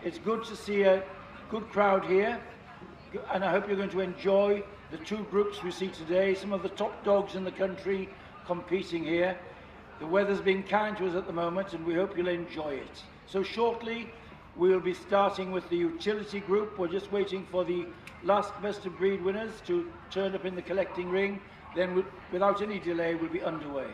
It's good to see a good crowd here, and I hope you're going to enjoy the two groups we see today, some of the top dogs in the country competing here. The weather's been kind to us at the moment, and we hope you'll enjoy it. So shortly, we'll be starting with the utility group. We're just waiting for the last best of breed winners to turn up in the collecting ring. Then, without any delay, we'll be underway.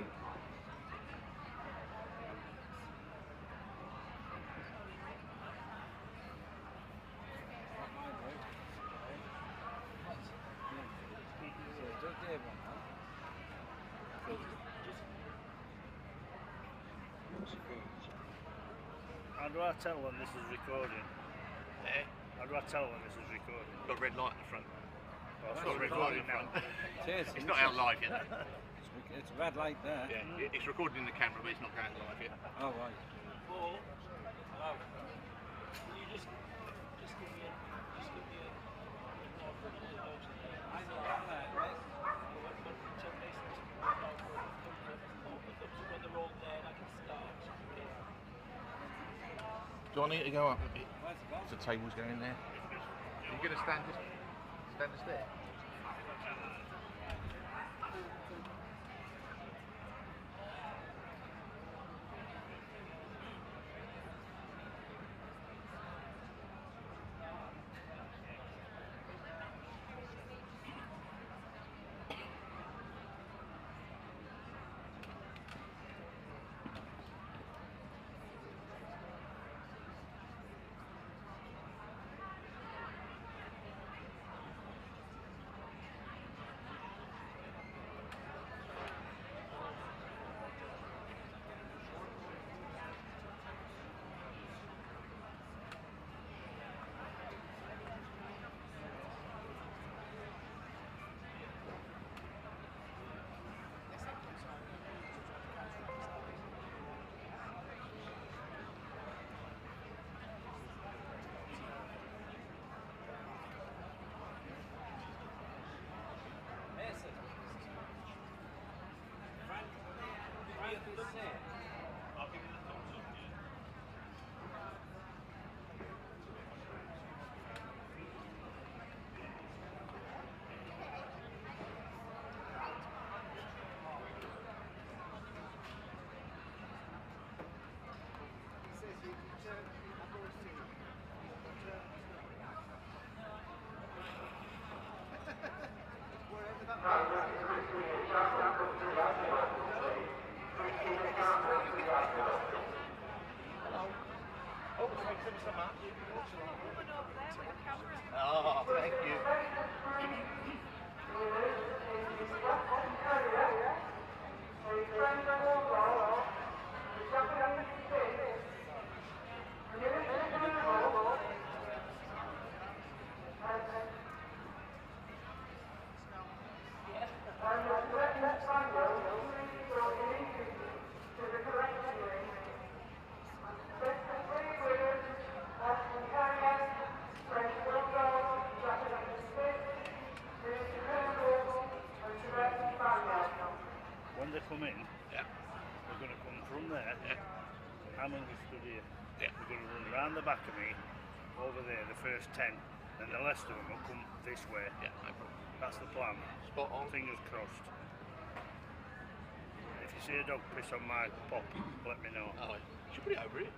How do I tell when this is recording? Eh? How do I tell when this is recording? Got a red light at the front. Oh, It's got a red light in front. It is. It's not out live yet. It's a red light there. Yeah, it's recorded in the camera, but it's not going live yet. Oh, right. Paul, hello. Will you just give me a Do I need to go up a bit? The table's going there. Are you going to stand us there? Oh, thank you. When they come in, Yeah. they're going to come from there. Yeah. I'm going to be stood here. Yeah. They're going to run round the back of me, over there, the first 10, and the rest of them will come this way. Yeah, no problem. That's the plan. Spot on. Fingers crossed. If you see a dog piss on my pop, let me know. Oh, should put it over it.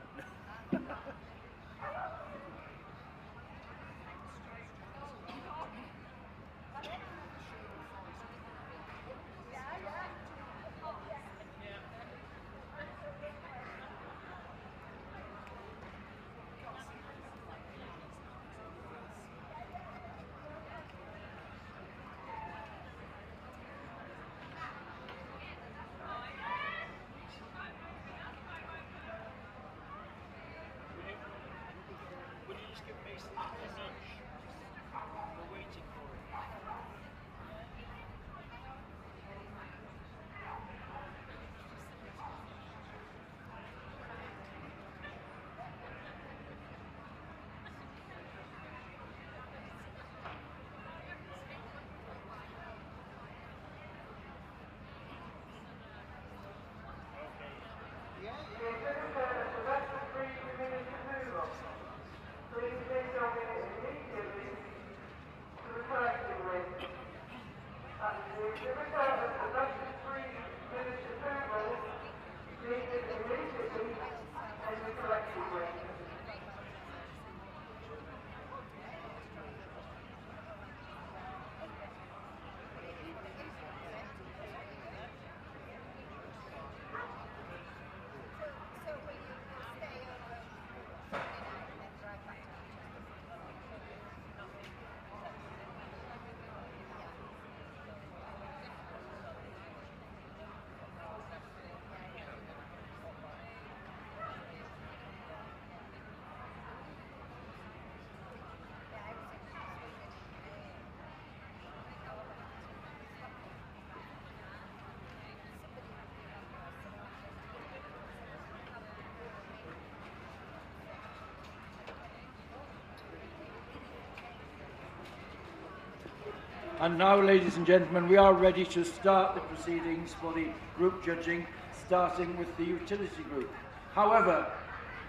And now, ladies and gentlemen, we are ready to start the proceedings for the group judging, starting with the utility group. However,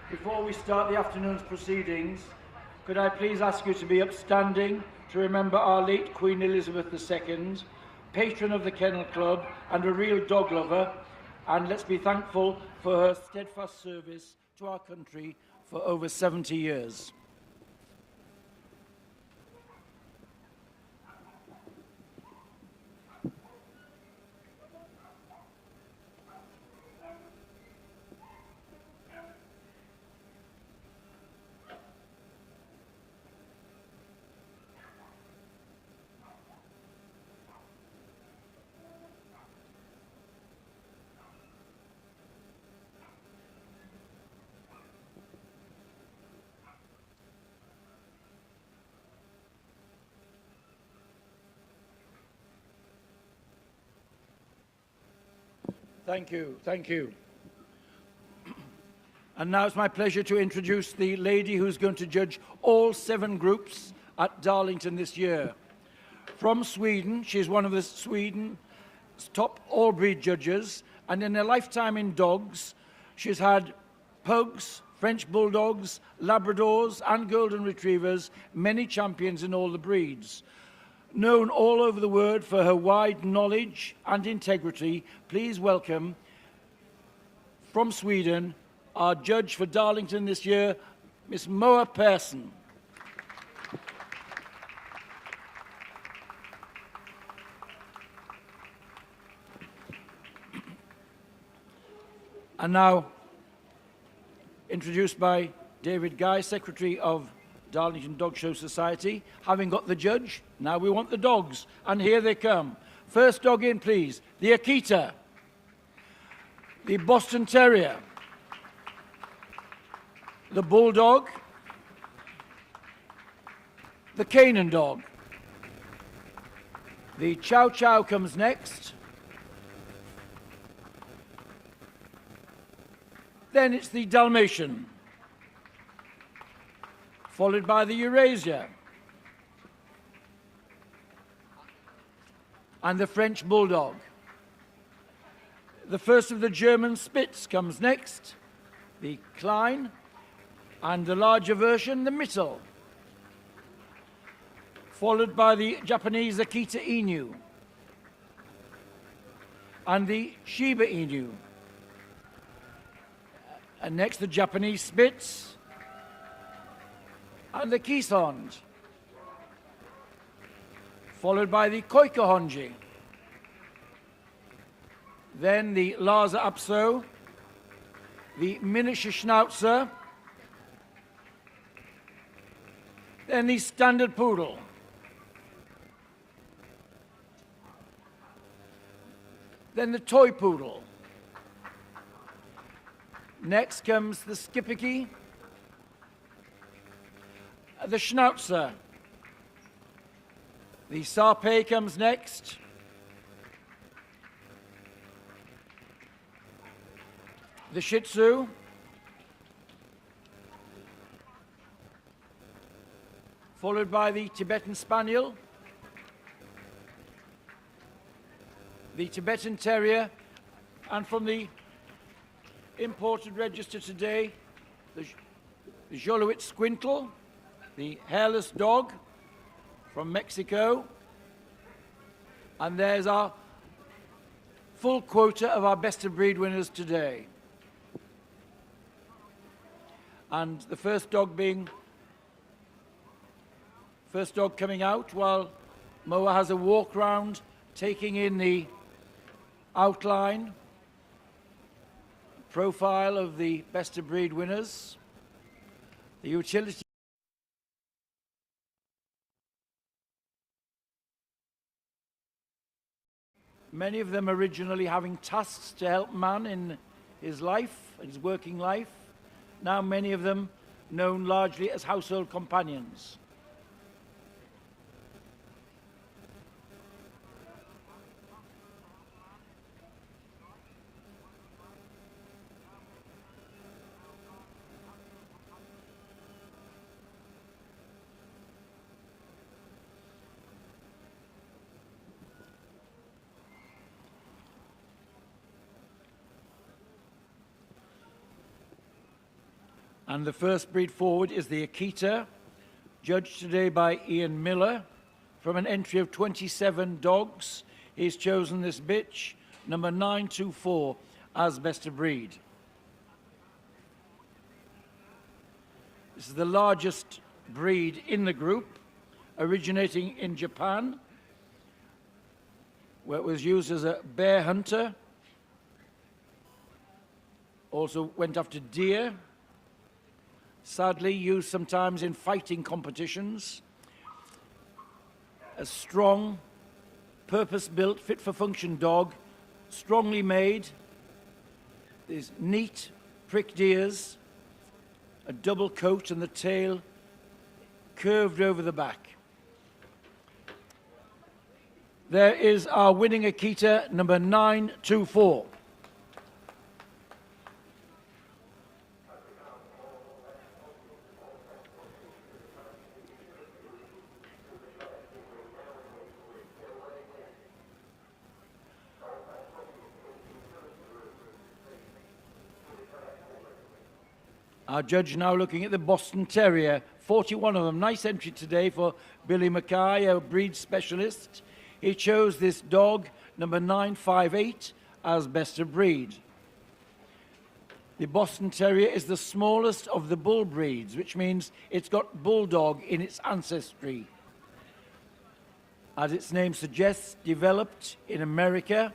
before we start the afternoon's proceedings, could I please ask you to be upstanding to remember our late Queen Elizabeth II, patron of the Kennel Club and a real dog lover, and let's be thankful for her steadfast service to our country for over 70 years. Thank you, thank you. And now it's my pleasure to introduce the lady who's going to judge all 7 groups at Darlington this year. From Sweden, she's one of the Sweden's top all-breed judges, and in her lifetime in dogs, she's had pugs, French bulldogs, Labradors, and golden retrievers, many champions in all the breeds. Known all over the world for her wide knowledge and integrity, please welcome, from Sweden, our judge for Darlington this year, Miss Moa Persson. And now, introduced by David Guy, Secretary of Darlington Dog Show Society. Having got the judge, now we want the dogs. And here they come. First dog in, please. The Akita. The Boston Terrier. The Bulldog. The Canaan Dog. The Chow Chow comes next. Then it's the Dalmatian, followed by the Eurasia and the French Bulldog. The first of the German Spitz comes next, the Klein, and the larger version, the Mittel, followed by the Japanese Akita Inu and the Shiba Inu. And next, the Japanese Spitz, and the Keeshond, followed by the Koikahanji, then the Lars Apso, the miniature Schnauzer, then the standard Poodle, then the toy Poodle. Next comes the Schipperke, the Schnauzer. The Sarpei comes next. The Shih Tzu. Followed by the Tibetan Spaniel. The Tibetan Terrier. And from the imported register today, the Jolowitz Squintle, the hairless dog from Mexico, and there's our full quota of our best of breed winners today. And the first dog coming out while Moa has a walk round, taking in the outline, profile of the best of breed winners, the utility. Many of them originally having tasks to help man in his life, his working life. Now many of them known largely as household companions. And the first breed forward is the Akita, judged today by Ian Miller. From an entry of 27 dogs, he's chosen this bitch, number 924, as best of breed. This is the largest breed in the group, originating in Japan, where it was used as a bear hunter. Also went after deer. Sadly, used sometimes in fighting competitions. A strong, purpose-built, fit-for-function dog, strongly made. There's neat, pricked ears, a double coat, and the tail curved over the back. There is our winning Akita, number 924. Our judge now looking at the Boston Terrier, 41 of them. Nice entry today for Billy Mackay, a breed specialist. He chose this dog, number 958, as best of breed. The Boston Terrier is the smallest of the bull breeds, which means it's got Bulldog in its ancestry. As its name suggests, developed in America,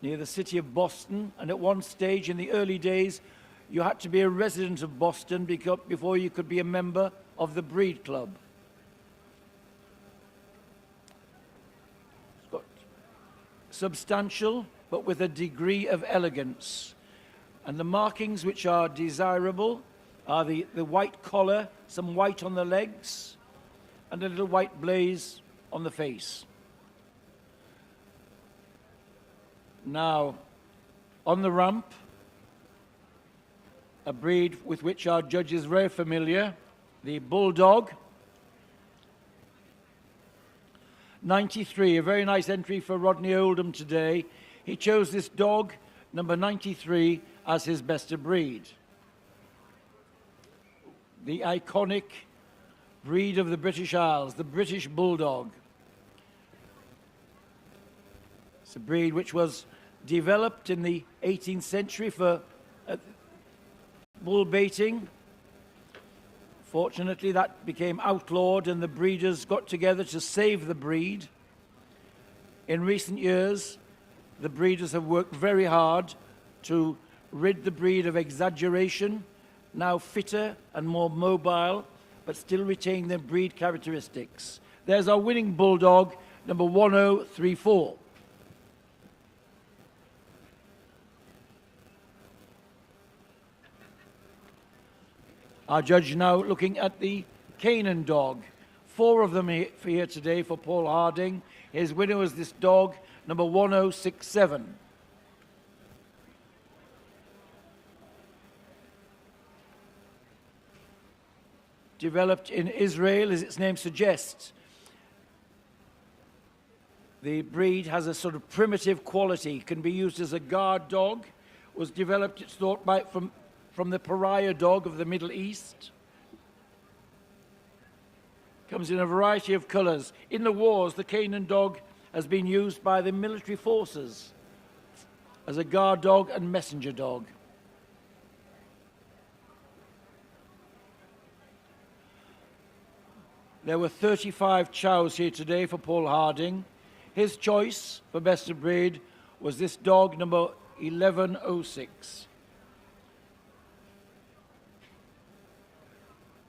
near the city of Boston, and at one stage in the early days, you had to be a resident of Boston before you could be a member of the breed club. It's got substantial, but with a degree of elegance. And the markings which are desirable are the white collar, some white on the legs, and a little white blaze on the face. Now, on the rump, a breed with which our judge is very familiar, the Bulldog. 93, a very nice entry for Rodney Oldham today. He chose this dog, number 93, as his best of breed. The iconic breed of the British Isles, the British Bulldog. It's a breed which was developed in the 18th century for bull baiting. Fortunately, that became outlawed and the breeders got together to save the breed. In recent years, the breeders have worked very hard to rid the breed of exaggeration, now fitter and more mobile, but still retain their breed characteristics. There's our winning Bulldog, number 1034. Our judge now looking at the Canaan Dog. 4 of them here today for Paul Harding. His winner was this dog, number 1067. Developed in Israel, as its name suggests. The breed has a sort of primitive quality, can be used as a guard dog, was developed, it's thought, from the pariah dog of the Middle East. Comes in a variety of colors. In the wars, the Canaan Dog has been used by the military forces as a guard dog and messenger dog. There were 35 chows here today for Paul Harding. His choice for best of breed was this dog, number 1106.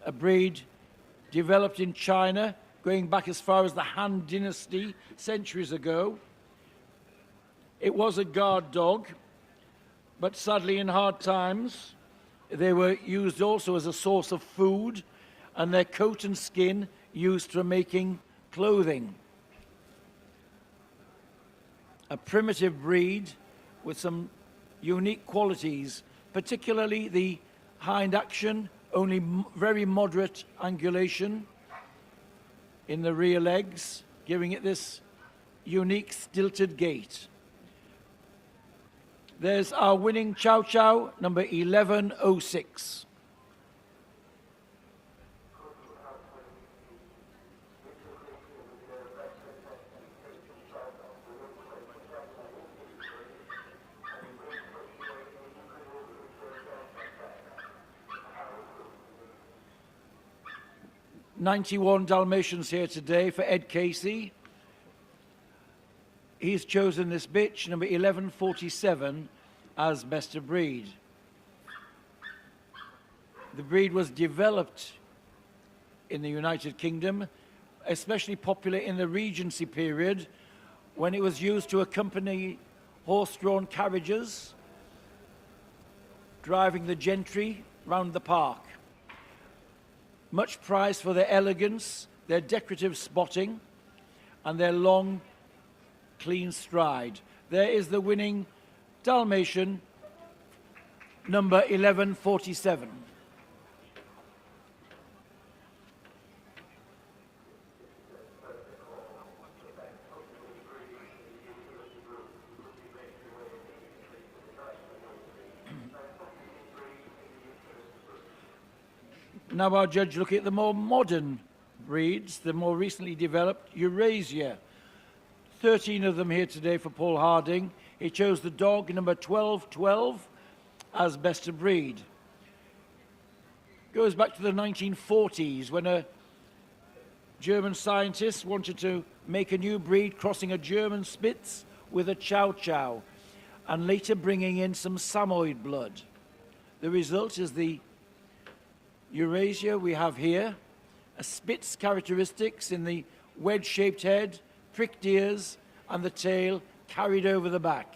A breed developed in China, going back as far as the Han Dynasty, centuries ago. It was a guard dog, but sadly in hard times, they were used also as a source of food, and their coat and skin used for making clothing. A primitive breed with some unique qualities, particularly the hind action, only very moderate angulation in the rear legs, giving it this unique stilted gait. There's our winning Chow Chow, number 1106. 91 Dalmatians here today for Ed Casey. He's chosen this bitch, number 1147, as best of breed. The breed was developed in the United Kingdom, especially popular in the Regency period, when it was used to accompany horse-drawn carriages, driving the gentry round the park. Much prized for their elegance, their decorative spotting, and their long, clean stride. There is the winning Dalmatian, number 1147. Now our judge looking at the more modern breeds, the more recently developed Eurasia. 13 of them here today for Paul Harding. He chose the dog number 1212 as best of breed. Goes back to the 1940s when a German scientist wanted to make a new breed crossing a German Spitz with a Chow Chow and later bringing in some Samoyed blood. The result is the Eurasia we have here, a Spitz characteristics in the wedge-shaped head, pricked ears, and the tail carried over the back.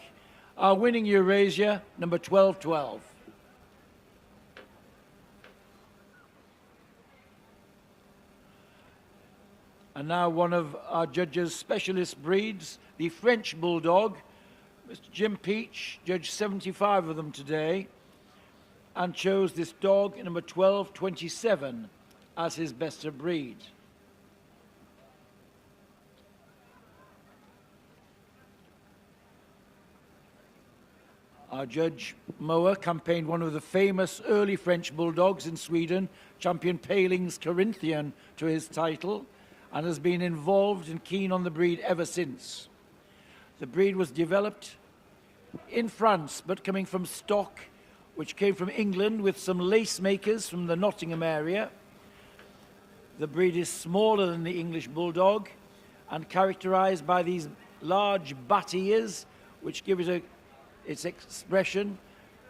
Our winning Eurasia, number 1212. And now one of our judges' specialist breeds, the French Bulldog. Mr. Jim Peach judged 75 of them today, and chose this dog, number 1227, as his best of breed. Our judge Moa campaigned one of the famous early French Bulldogs in Sweden, champion Paling's Corinthian, to his title, and has been involved and keen on the breed ever since. The breed was developed in France, but coming from stock which came from England with some lace makers from the Nottingham area. The breed is smaller than the English Bulldog and characterized by these large bat ears, which give it its expression.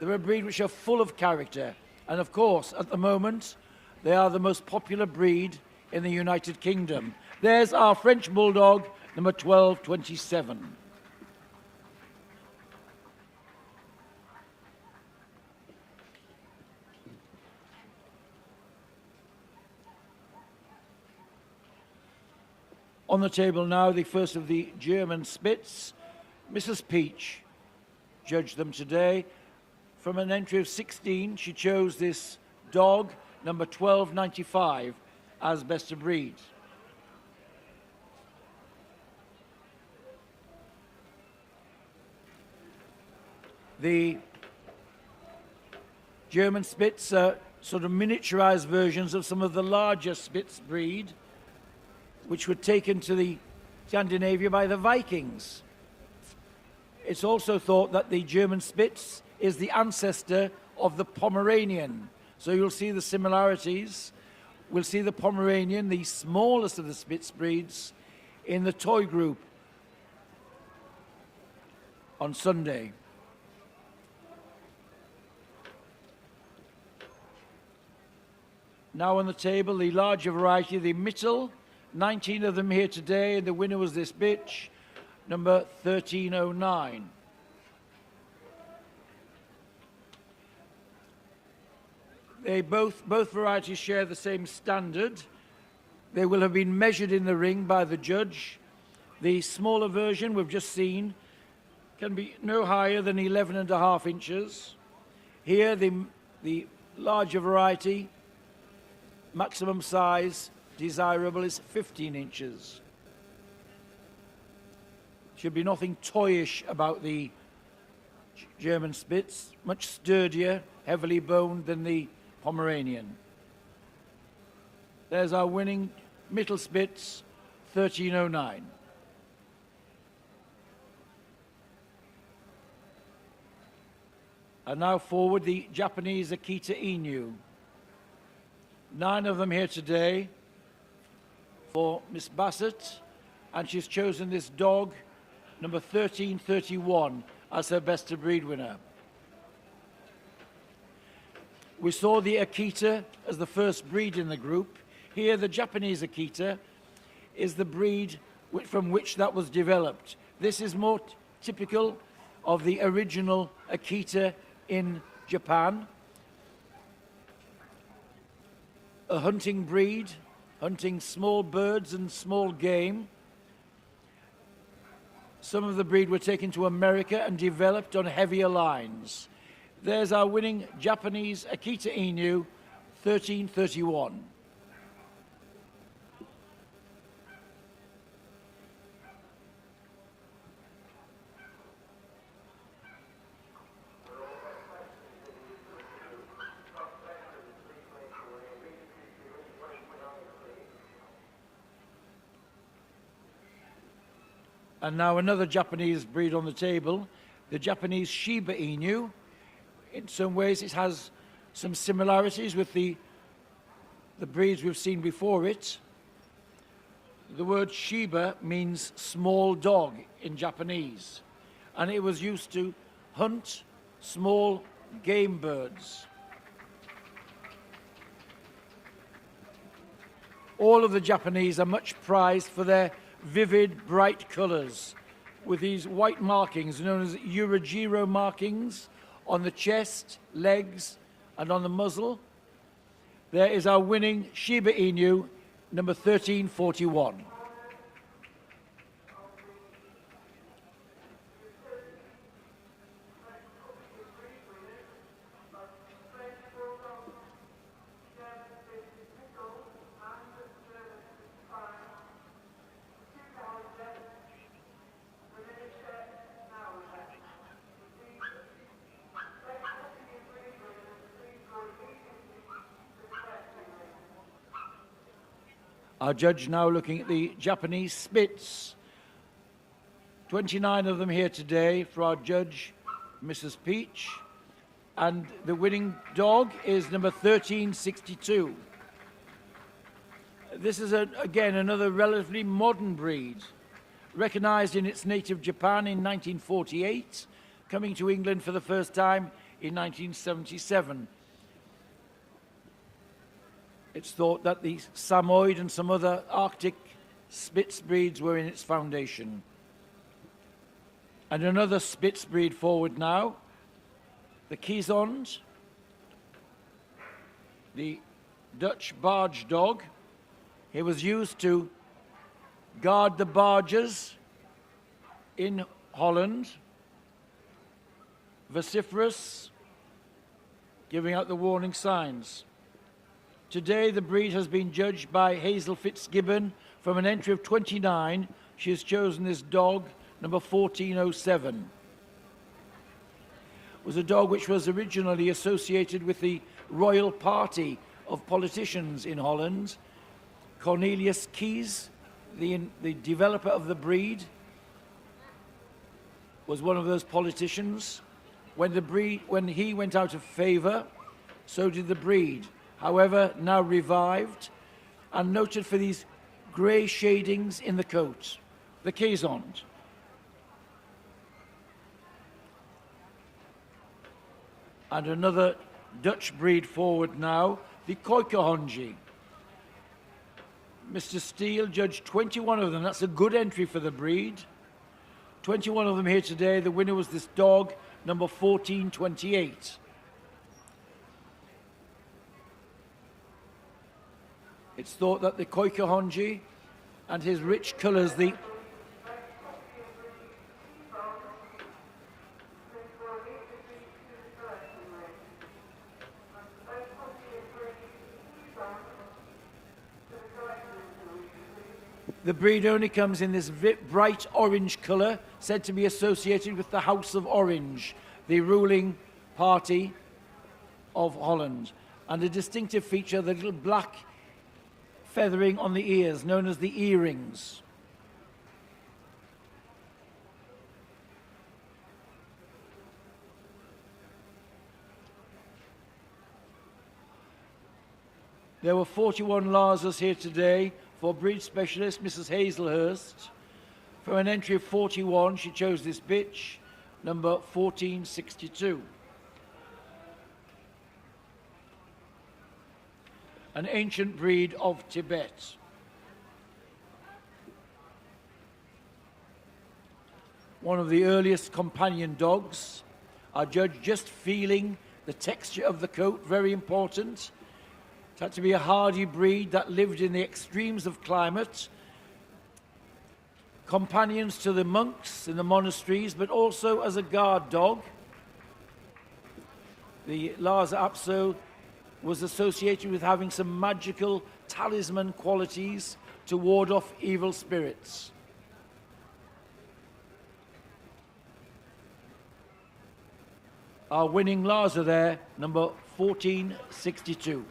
They're a breed which are full of character. And of course, at the moment, they are the most popular breed in the United Kingdom. There's our French Bulldog, number 1227. On the table now, the first of the German Spitz. Mrs. Peach judged them today. From an entry of 16, she chose this dog, number 1295, as best of breed. The German Spitz are sort of miniaturized versions of some of the larger Spitz breed, which were taken to the Scandinavia by the Vikings. It's also thought that the German Spitz is the ancestor of the Pomeranian. So you'll see the similarities. We'll see the Pomeranian, the smallest of the Spitz breeds, in the toy group on Sunday. Now on the table, the larger variety, the Mittel. 19 of them here today, and the winner was this bitch, number 1309. They both varieties share the same standard. They will have been measured in the ring by the judge. The smaller version we've just seen can be no higher than 11.5 inches. Here, the larger variety, maximum size desirable is 15 inches. Should be nothing toyish about the German Spitz, much sturdier, heavily boned than the Pomeranian. There's our winning Mittel Spitz, 1309. And now forward the Japanese Akita Inu. 9 of them here today for Miss Basset, and she's chosen this dog, number 1331, as her best of breed winner. We saw the Akita as the first breed in the group. Here, the Japanese Akita is the breed from which that was developed. This is more typical of the original Akita in Japan. A hunting breed, hunting small birds and small game. Some of the breed were taken to America and developed on heavier lines. There's our winning Japanese Akita Inu, 1331. And now another Japanese breed on the table, the Japanese Shiba Inu. In some ways it has some similarities with the breeds we've seen before it. The word Shiba means small dog in Japanese, and it was used to hunt small game birds. All of the Japanese are much prized for their vivid, bright colors, with these white markings known as Urajiro markings on the chest, legs, and on the muzzle. There is our winning Shiba Inu, number 1341. Our judge now looking at the Japanese Spitz. 29 of them here today for our judge, Mrs. Peach. And the winning dog is number 1362. This is, again, another relatively modern breed, recognized in its native Japan in 1948, coming to England for the first time in 1977. It's thought that the Samoyed and some other Arctic Spitz breeds were in its foundation. And another Spitz breed forward now, the Keesond, the Dutch Barge Dog. He was used to guard the barges in Holland, vociferous, giving out the warning signs. Today, the breed has been judged by Hazel Fitzgibbon. From an entry of 29, she has chosen this dog, number 1407. It was a dog which was originally associated with the royal party of politicians in Holland. Cornelius Kies, the developer of the breed, was one of those politicians. When he went out of favor, so did the breed. However, now revived and noted for these grey shadings in the coat, the Keesond. And another Dutch breed forward now, the Koikahanji. Mr. Steele judged 21 of them. That's a good entry for the breed. 21 of them here today. The winner was this dog, number 1428. It's thought that the Koikahanji and his rich colors, the breed only comes in this bright orange color, said to be associated with the House of Orange, the ruling party of Holland. And a distinctive feature, the little black feathering on the ears, known as the earrings. There were 41 Larses here today for breed specialist Mrs. Hazelhurst. For an entry of 41, she chose this bitch, number 1462. An ancient breed of Tibet. One of the earliest companion dogs. Our judge just feeling the texture of the coat, very important. It had to be a hardy breed that lived in the extremes of climate. Companions to the monks in the monasteries, but also as a guard dog. The Lars Apso was associated with having some magical talisman qualities to ward off evil spirits. Our winning Lars are there, number 1462.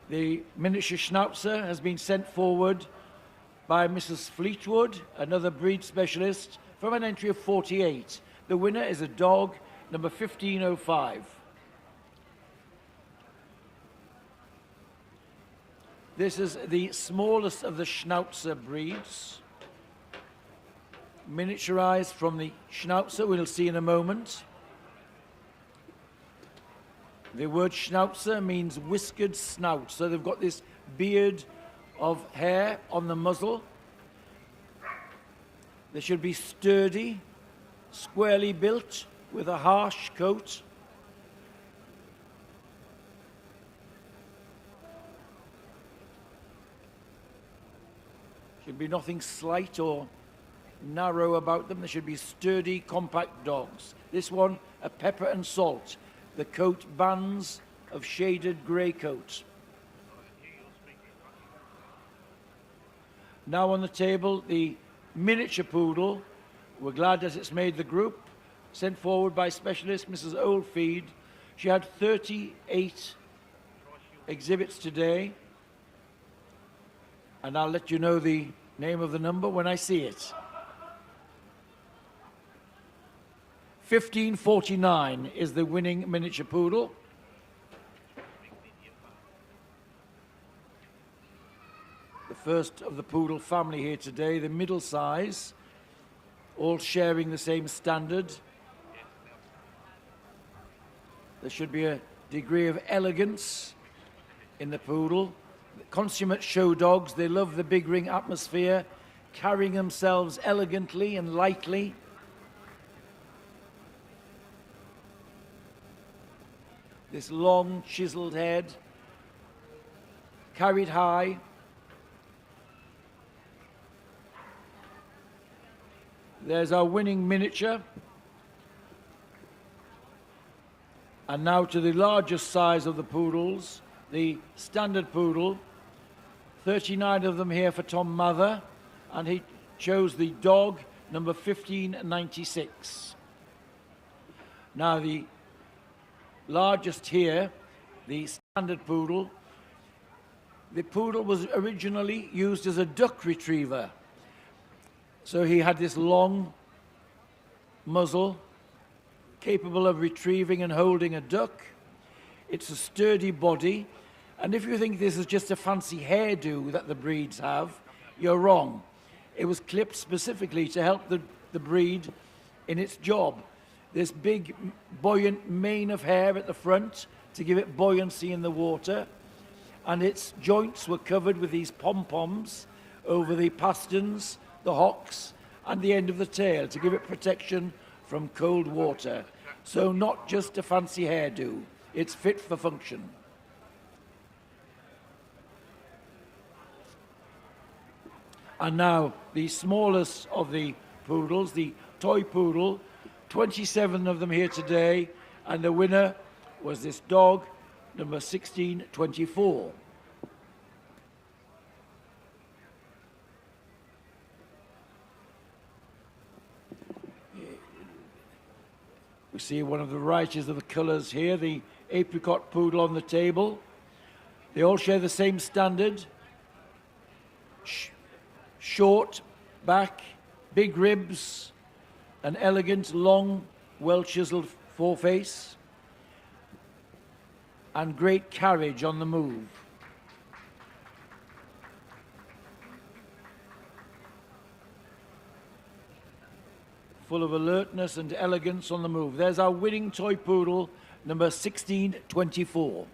The miniature Schnauzer has been sent forward by Mrs. Fleetwood, another breed specialist, from an entry of 48. The winner is a dog, number 1505. This is the smallest of the Schnauzer breeds. Miniaturized from the Schnauzer, we'll see in a moment. The word Schnauzer means whiskered snout, so they've got this beard of hair on the muzzle. They should be sturdy, squarely built, with a harsh coat. Should be nothing slight or narrow about them. They should be sturdy, compact dogs. This one, a pepper and salt. The coat bands of shaded grey coat. Now on the table, the miniature poodle. We're glad that it's made the group. Sent forward by specialist Mrs. Oldfeed. She had 38 exhibits today. And I'll let you know the name of the number when I see it. 1549 is the winning miniature poodle. The first of the poodle family here today, the middle size, all sharing the same standard. There should be a degree of elegance in the poodle. Consummate show dogs, they love the big ring atmosphere, carrying themselves elegantly and lightly. This long, chiseled head, carried high. There's our winning miniature. And now to the largest size of the poodles, the standard poodle. 39 of them here for Tom Mather, and he chose the dog, number 1596. Now the largest here, the standard poodle. The poodle was originally used as a duck retriever. So he had this long muzzle, capable of retrieving and holding a duck. It's a sturdy body. And if you think this is just a fancy hairdo that the breeds have, you're wrong. It was clipped specifically to help the breed in its job. This big, buoyant mane of hair at the front to give it buoyancy in the water. And its joints were covered with these pom-poms over the pasterns, the hocks, and the end of the tail to give it protection from cold water. So not just a fancy hairdo. It's fit for function. And now the smallest of the poodles, the toy poodle, 27 of them here today, and the winner was this dog, number 1624. We see one of the varieties of the colours here, the apricot poodle on the table. They all share the same standard. Short back, big ribs, an elegant, long, well-chiseled foreface, and great carriage on the move. Full of alertness and elegance on the move. There's our winning toy poodle, number 1624.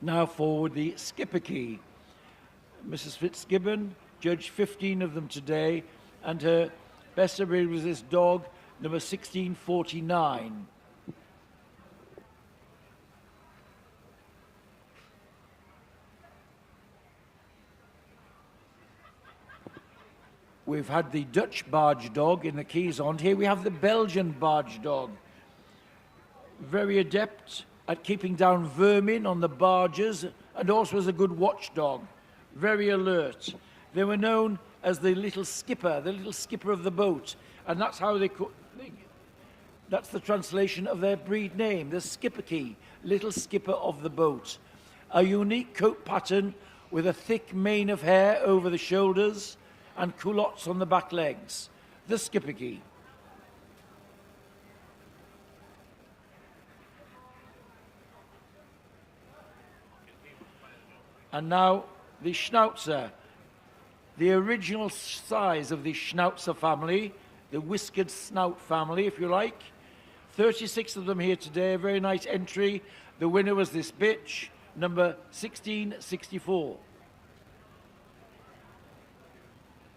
Now forward the skipper key. Mrs. Fitzgibbon judged 15 of them today, and her best breed was this dog, number 1649. We've had the Dutch Barge Dog in the keys on. Here we have the Belgian Barge Dog. Very adept at keeping down vermin on the barges, and also as a good watchdog. Very alert. They were known as the little skipper of the boat, and that's how that's the translation of their breed name, the skipper key, little skipper of the boat. A unique coat pattern with a thick mane of hair over the shoulders and culottes on the back legs, the skipper key. And now the Schnauzer, the original size of the Schnauzer family, the whiskered snout family, if you like. 36 of them here today, a very nice entry. The winner was this bitch, number 1664.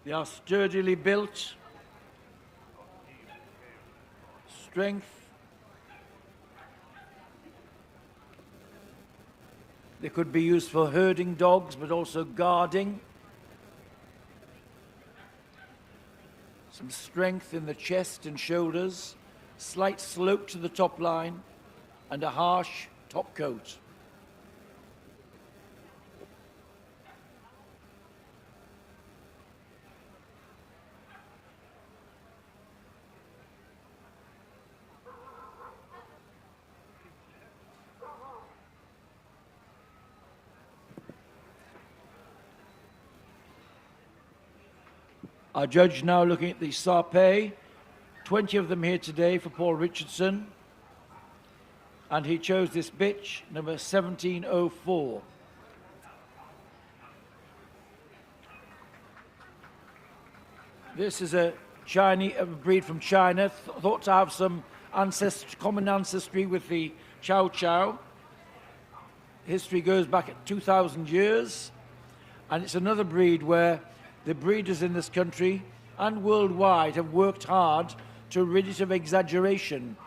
They are sturdily built, strength. They could be used for herding dogs, but also guarding. Some strength in the chest and shoulders, slight slope to the top line, and a harsh top coat. Our judge now looking at the Sarpé, 20 of them here today for Paul Richardson. And he chose this bitch, number 1704. This is a breed from China, thought to have some common ancestry with the Chow Chow. History goes back at 2,000 years. And it's another breed where the breeders in this country and worldwide have worked hard to rid it of exaggeration.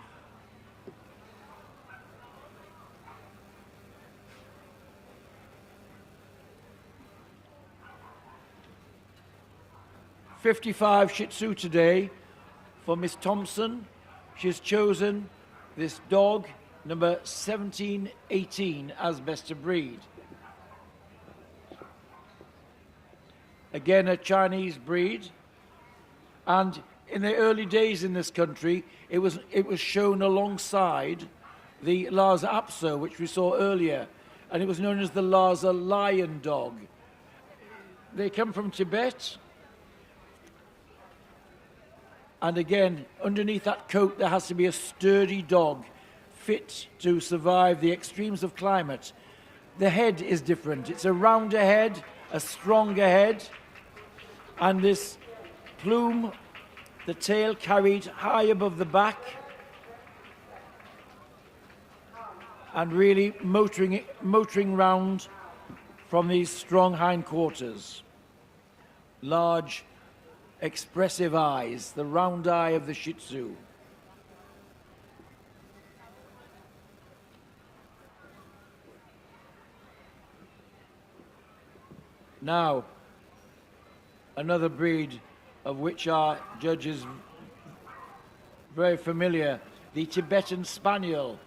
$55 Shih Tzu today for Miss Thompson. She's chosen this dog, number 1718, as best of breed. Again, a Chinese breed, and in the early days in this country, it was shown alongside the Lhasa Apso, which we saw earlier, and it was known as the Lhasa Lion Dog. They come from Tibet, and again, underneath that coat, there has to be a sturdy dog, fit to survive the extremes of climate. The head is different. It's a rounder head, a stronger head, and this plume, the tail carried high above the back, and really motoring round from these strong hindquarters. Large, expressive eyes, the round eye of the Shih Tzu. Now, another breed of which our judge is very familiar, the Tibetan Spaniel,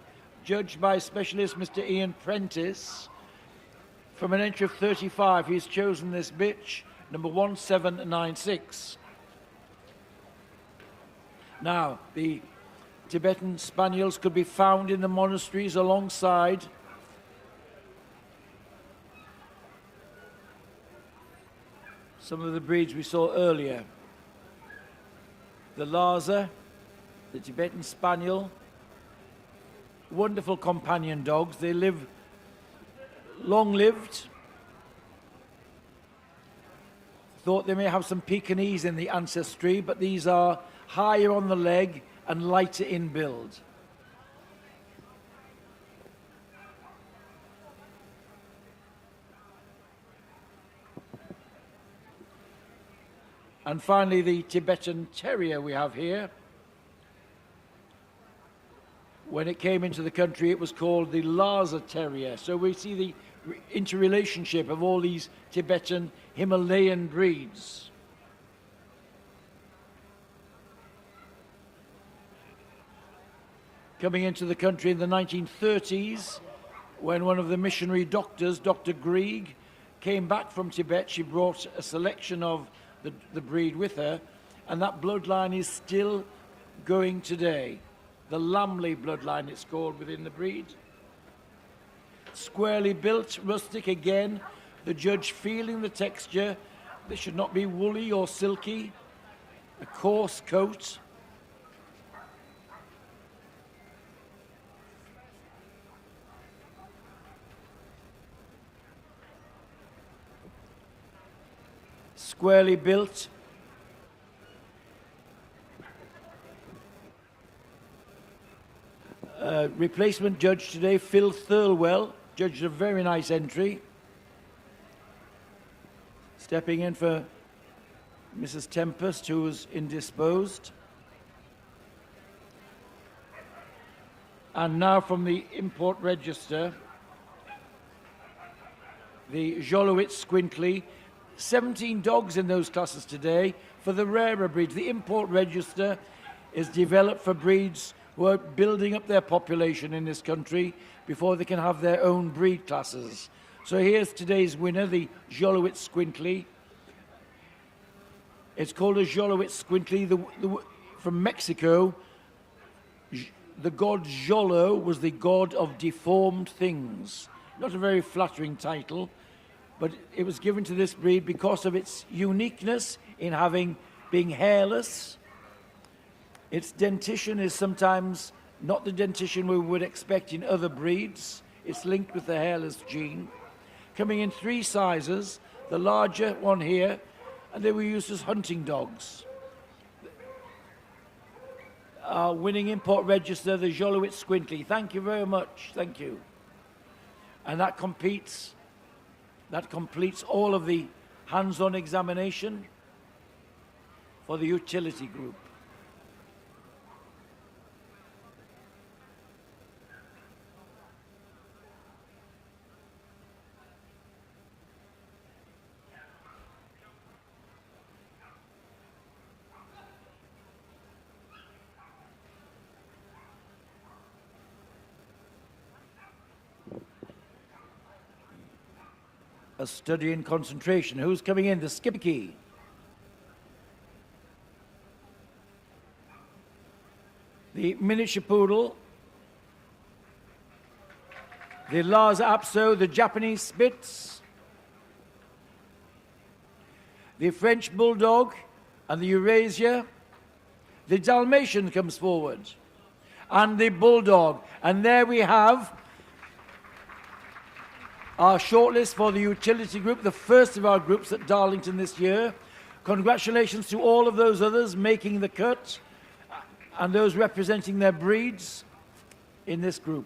judged by specialist Mr. Ian Prentice. From an entry of 35, he's chosen this bitch, number 1796. Now, the Tibetan Spaniels could be found in the monasteries alongside some of the breeds we saw earlier. The Lars, the Tibetan Spaniel, wonderful companion dogs. They live long-lived. Thought they may have some Pekingese in the ancestry, but these are higher on the leg and lighter in build. And finally, the Tibetan Terrier we have here. When it came into the country, it was called the Lars Terrier. So we see the interrelationship of all these Tibetan Himalayan breeds. Coming into the country in the 1930s, when one of the missionary doctors, Dr. Grieg, came back from Tibet, she brought a selection of the breed with her, and that bloodline is still going today. The Lamley bloodline, it's called within the breed. Squarely built, rustic again, the judge feeling the texture. They should not be woolly or silky. A coarse coat. Squarely built. Replacement judge today, Phil Thirlwell, judged a very nice entry. Stepping in for Mrs. Tempest, who was indisposed. And now from the import register, the Jolowitz Squintly. 17 dogs in those classes today for the rarer breeds. The import register is developed for breeds who are building up their population in this country before they can have their own breed classes. So here's today's winner, the Jolowitz Squintly. It's called a Jolowitz Squintly. From Mexico, the god Jolo was the god of deformed things. Not a very flattering title, but it was given to this breed because of its uniqueness in being hairless. Its dentition is sometimes not the dentition we would expect in other breeds. It's linked with the hairless gene. Coming in 3 sizes, the larger one here, and they were used as hunting dogs. Our winning import register, the Jolowitz Squintly. Thank you very much, thank you. And that completes all of the hands-on examination for the utility group. A study in concentration. Who's coming in? The Skippy. The miniature poodle. The Lars Apso, the Japanese Spitz. The French Bulldog and the Eurasia. The Dalmatian comes forward. And the Bulldog. And there we have our shortlist for the utility group, the first of our groups at Darlington this year. Congratulations to all of those others making the cut and those representing their breeds in this group.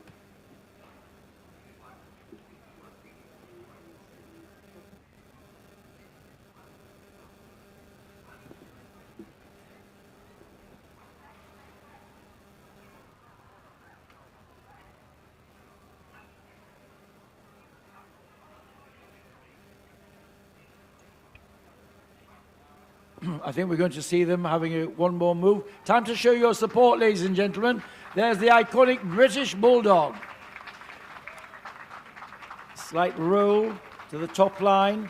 I think we're going to see them having one more move. Time to show your support, ladies and gentlemen. There's the iconic British Bulldog. Slight roll to the top line.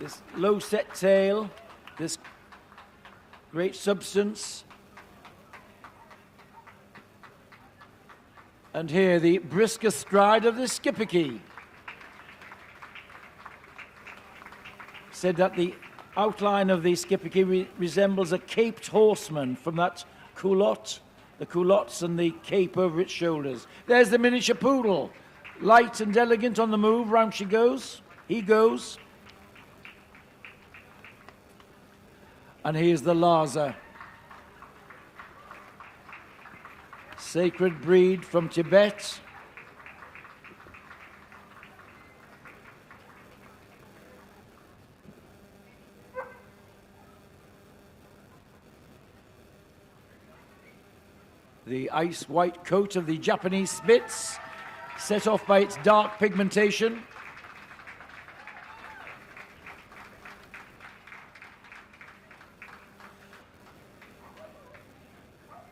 This low set tail. This great substance. And here the brisker stride of the Skipperkey. Said that the outline of the Skipperkey resembles a caped horseman from that culotte, the culottes and the cape over its shoulders. There's the miniature Poodle, light and elegant on the move. Round she goes. He goes. And here's the Lars, sacred breed from Tibet. The ice white coat of the Japanese Spitz, set off by its dark pigmentation.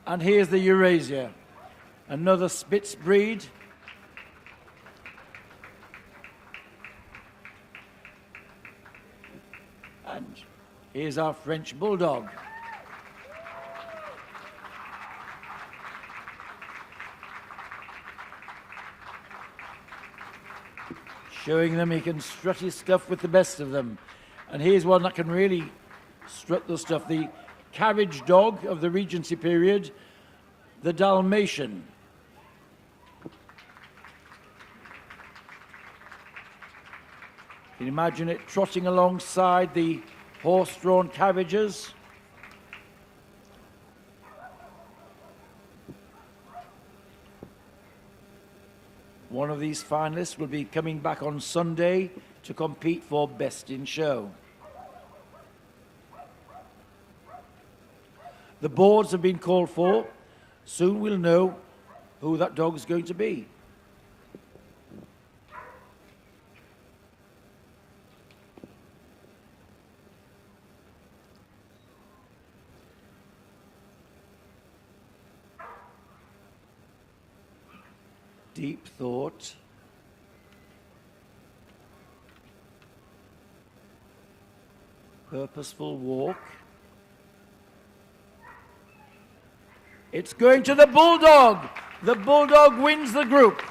And here's the Eurasia, another Spitz breed. And here's our French Bulldog. Showing them he can strut his stuff with the best of them. And here's one that can really strut the stuff. The carriage dog of the Regency period, the Dalmatian. You can imagine it trotting alongside the horse-drawn carriages. One of these finalists will be coming back on Sunday to compete for Best in Show. The boards have been called for. Soon we'll know who that dog is going to be. Deep thought. Purposeful walk. It's going to the Bulldog. The Bulldog wins the group.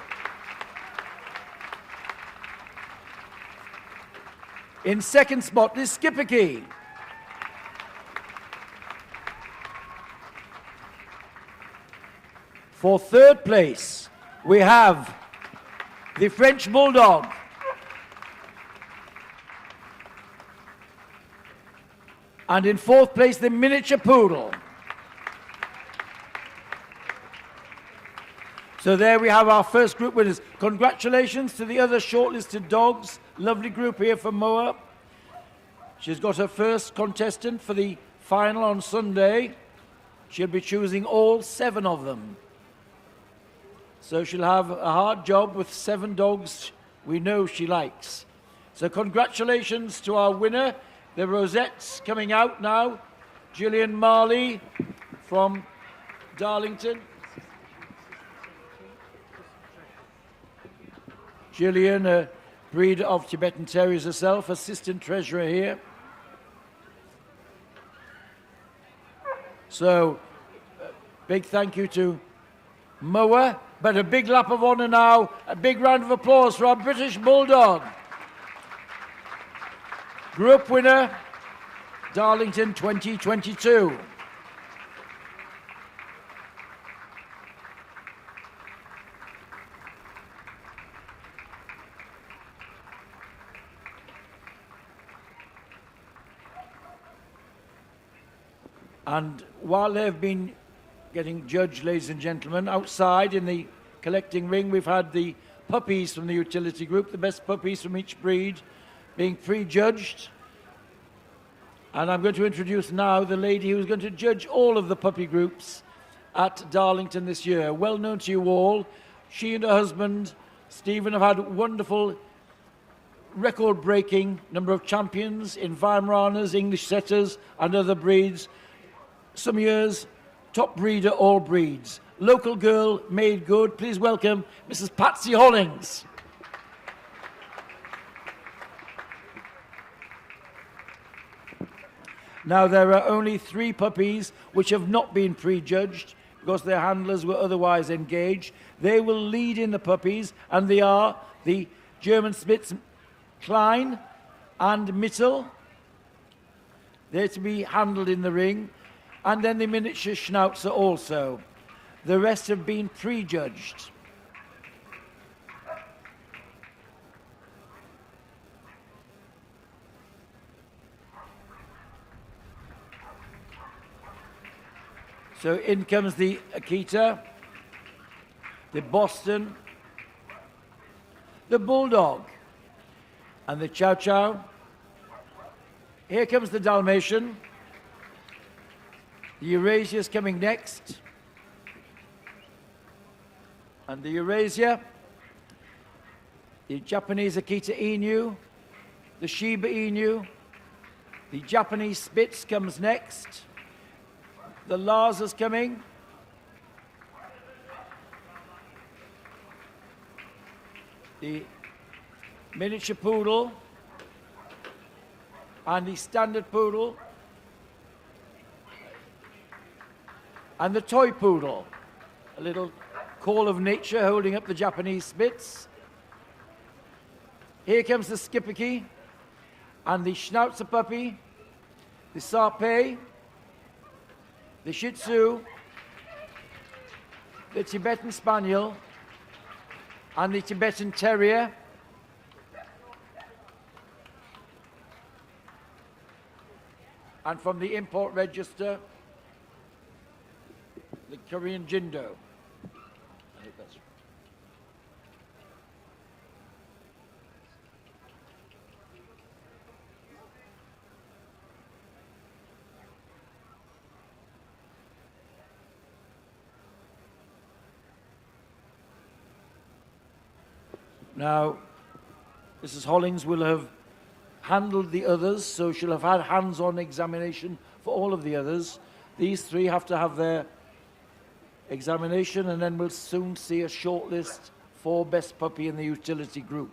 In second spot, this Skipperkey. For third place, we have the French Bulldog. And in fourth place, the miniature Poodle. So there we have our first group winners. Congratulations to the other shortlisted dogs. Lovely group here from Moa. She's got her first contestant for the final on Sunday. She'll be choosing all 7 of them. So she'll have a hard job with 7 dogs we know she likes. So congratulations to our winner. The Rosettes coming out now. Gillian Marley from Darlington. Gillian, a breeder of Tibetan Terriers herself, assistant treasurer here. So, big thank you to Moa, but a big lap of honour now. A big round of applause for our British Bulldog. Group winner, Darlington 2022. And while they've been getting judged, ladies and gentlemen, outside in the collecting ring, we've had the puppies from the utility group, the best puppies from each breed, being prejudged. And I'm going to introduce now the lady who's going to judge all of the puppy groups at Darlington this year. Well known to you all. She and her husband, Stephen, have had wonderful record-breaking number of champions in Weimaraners, English setters, and other breeds. Some years, top breeder, all breeds. Local girl, made good. Please welcome Mrs. Patsy Hollings. Now, there are only 3 puppies which have not been prejudged. because their handlers were otherwise engaged. They will lead in the puppies, and they are the German Spitz Klein and Mittel. They're to be handled in the ring, and then the miniature Schnauzer also. The rest have been prejudged. So in comes the Akita, the Boston, the Bulldog, and the Chow Chow. Here comes the Dalmatian. The Eurasia's coming next. And the Eurasia, the Japanese Akita Inu, the Shiba Inu, the Japanese Spitz comes next. The Lars is coming. The miniature Poodle and the standard Poodle and the toy Poodle. A little call of nature holding up the Japanese Spitz. Here comes the Schipperke and the Schnauzer puppy, the Sarpei, the Shih Tzu, the Tibetan Spaniel, and the Tibetan Terrier. And from the import register, the Korean Jindo. I hope that's Now, Mrs. Hollings will have handled the others, so she'll have had hands-on examination for all of the others. These three have to have their examination, and then we'll soon see a shortlist for best puppy in the utility group.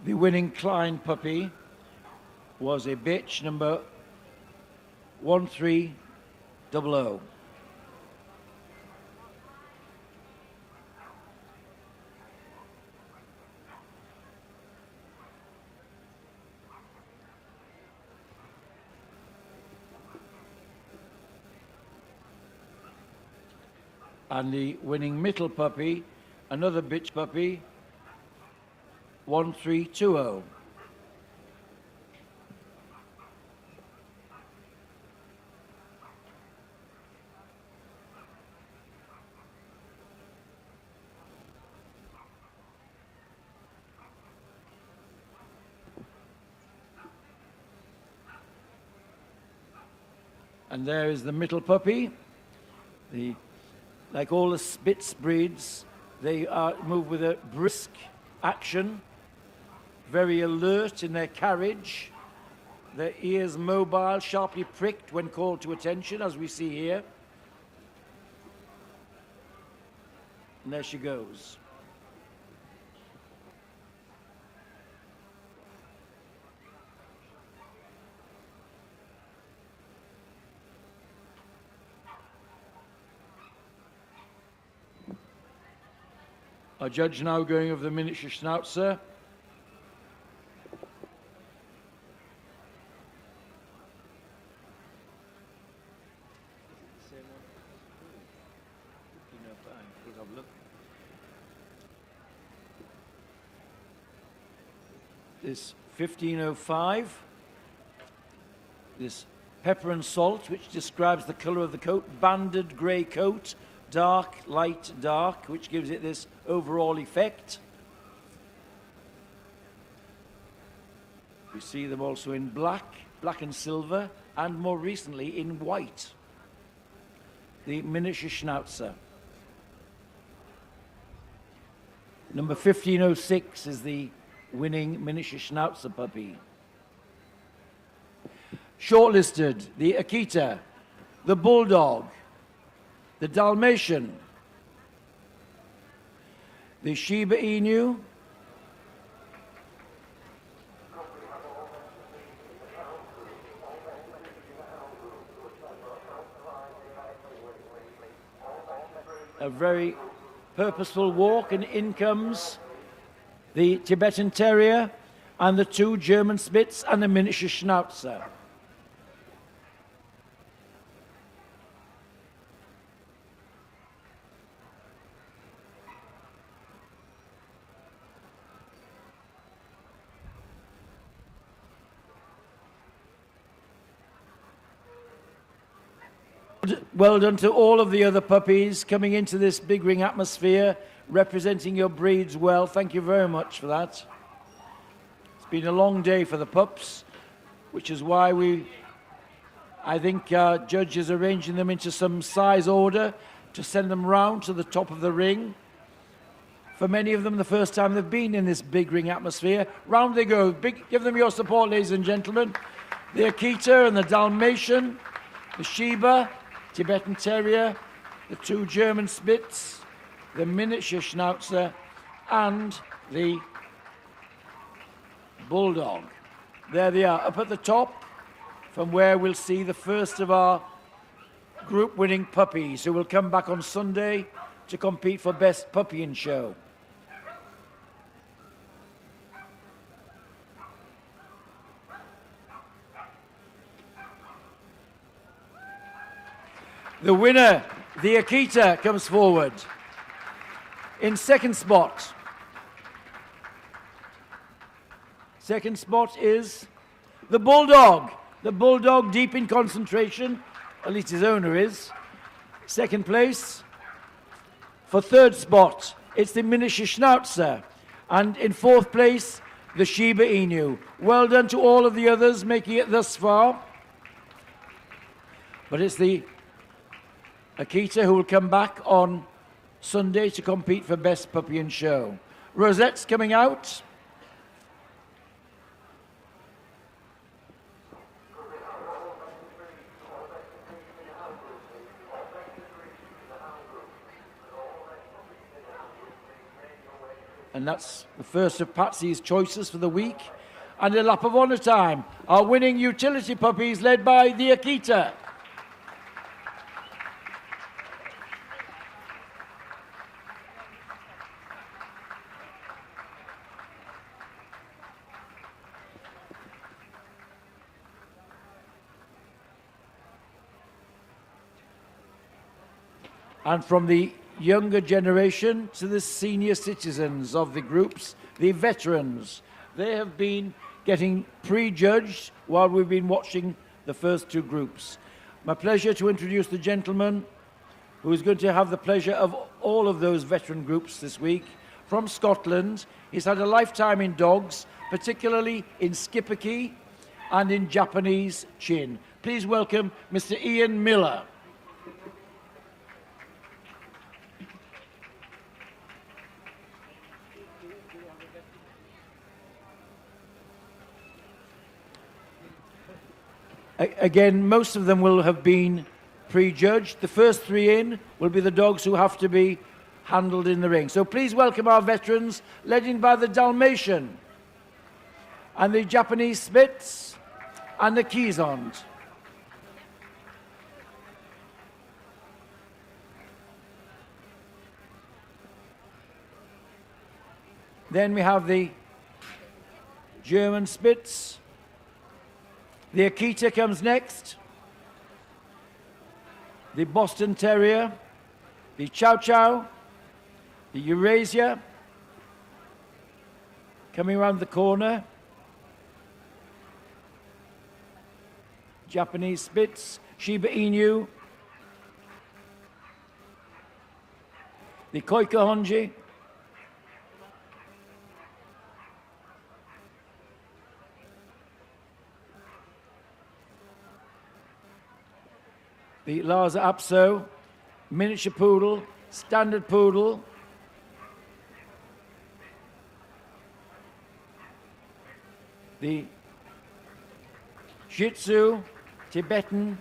The winning Klein puppy was a bitch, number 1300. And the winning middle puppy, another bitch puppy, 1320. And there is the middle puppy. Like all the Spitz breeds, they move with a brisk action, very alert in their carriage, their ears mobile, sharply pricked when called to attention, as we see here. And there she goes. Our judge now going over the miniature Schnauzer. This 1505, this pepper and salt, which describes the color of the coat, banded gray coat, dark, light, dark, which gives it this overall effect. We see them also in black, black and silver, and more recently in white. The miniature Schnauzer. Number 1506 is the winning miniature Schnauzer puppy. Shortlisted, the Akita, the Bulldog, the Dalmatian, the Shiba Inu, a very purposeful walk, and in comes the Tibetan Terrier and the 2 German Spitz and the miniature Schnauzer. Well done to all of the other puppies coming into this big ring atmosphere, representing your breeds well. Thank you very much for that. It's been a long day for the pups, which is why I think judges arranging them into some size order to send them round to the top of the ring. For many of them, the first time they've been in this big ring atmosphere. Round they go. Give them your support, ladies and gentlemen. The Akita and the Dalmatian, the Shiba, Tibetan Terrier, the 2 German Spitz, the miniature Schnauzer, and the Bulldog. There they are, up at the top, from where we'll see the first of our group-winning puppies, who will come back on Sunday to compete for Best Puppy in Show. The winner, the Akita, comes forward. In second spot is the Bulldog. The Bulldog deep in concentration, at least his owner is. Second place. For third spot, it's the miniature Schnauzer. And in fourth place, the Shiba Inu. Well done to all of the others making it thus far. But it's the Akita who will come back on Sunday to compete for Best Puppy in Show. Rosette's coming out. And that's the first of Patsy's choices for the week. And a lap of honour time. Our winning utility puppies led by the Akita. And from the younger generation to the senior citizens of the groups, the veterans, they have been getting prejudged while we've been watching the first 2 groups. My pleasure to introduce the gentleman who is going to have the pleasure of all of those veteran groups this week. From Scotland, he's had a lifetime in dogs, particularly in Schipperke and in Japanese Chin. Please welcome Mr. Ian Miller. Again, most of them will have been prejudged. The first 3 in will be the dogs who have to be handled in the ring. So please welcome our veterans, led in by the Dalmatian and the Japanese Spitz and the Keysond. Then we have the German Spitz. The Akita comes next. The Boston Terrier, the Chow Chow, the Eurasia, coming around the corner. Japanese Spitz, Shiba Inu, the Koikahanji, the Lars Apso, miniature poodle, standard poodle, the Shih Tzu, Tibetan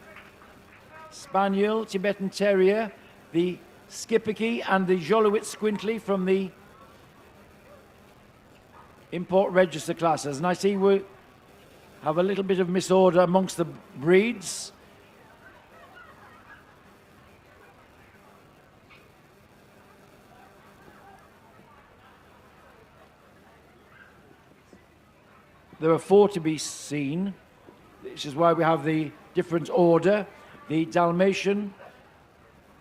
Spaniel, Tibetan Terrier, the Schipperke and the Jolowitz Squintley from the import register classes. And I see we have a little bit of misorder amongst the breeds. There are 4 to be seen, which is why we have the different order. The Dalmatian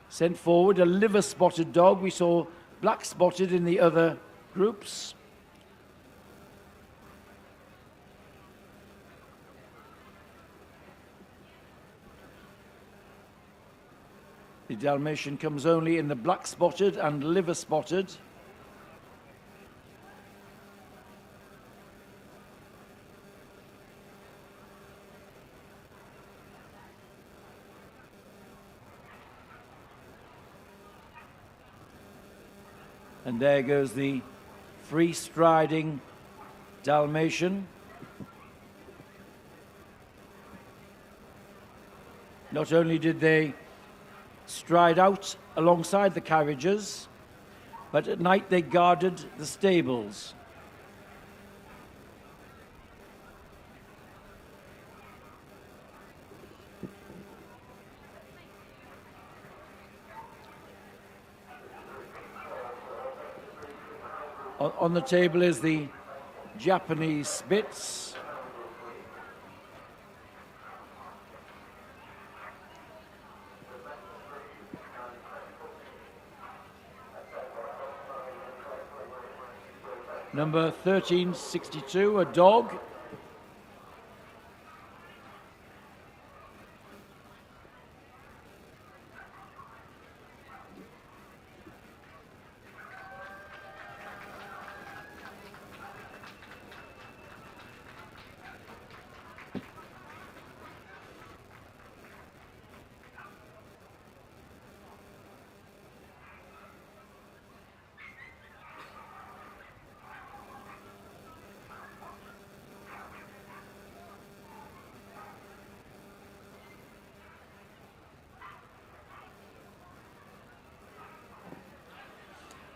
sent forward, a liver-spotted dog. We saw black-spotted in the other groups. The Dalmatian comes only in the black-spotted and liver-spotted. And there goes the free-striding Dalmatian. Not only did they stride out alongside the carriages, but at night they guarded the stables. On the table is the Japanese Spitz. Number 1362, a dog.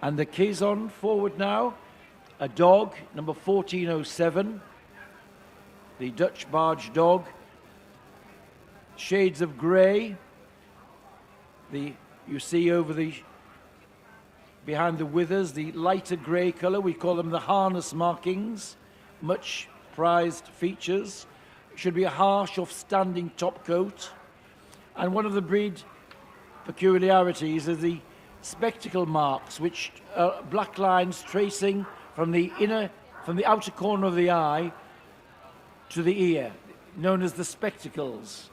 And the Kazon forward now, a dog, number 1407, the Dutch Barge Dog, shades of grey, you see over the, behind the withers, the lighter grey colour, we call them the harness markings, much prized features. Should be a harsh, off-standing top coat. And one of the breed peculiarities is the spectacle marks, which are black lines tracing from the outer corner of the eye to the ear, known as the spectacles.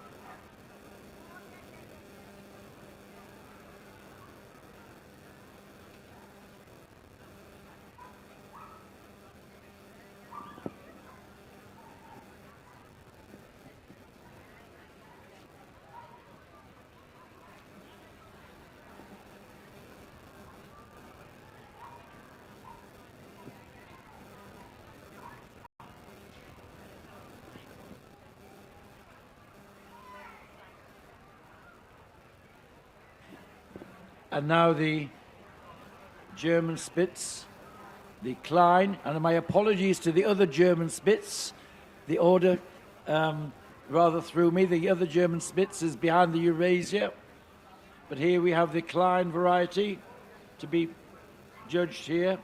And now the German Spitz, the Klein, and my apologies to the other German Spitz. The order rather threw me. The other German Spitz is behind the Eurasia. But here we have the Klein variety to be judged here.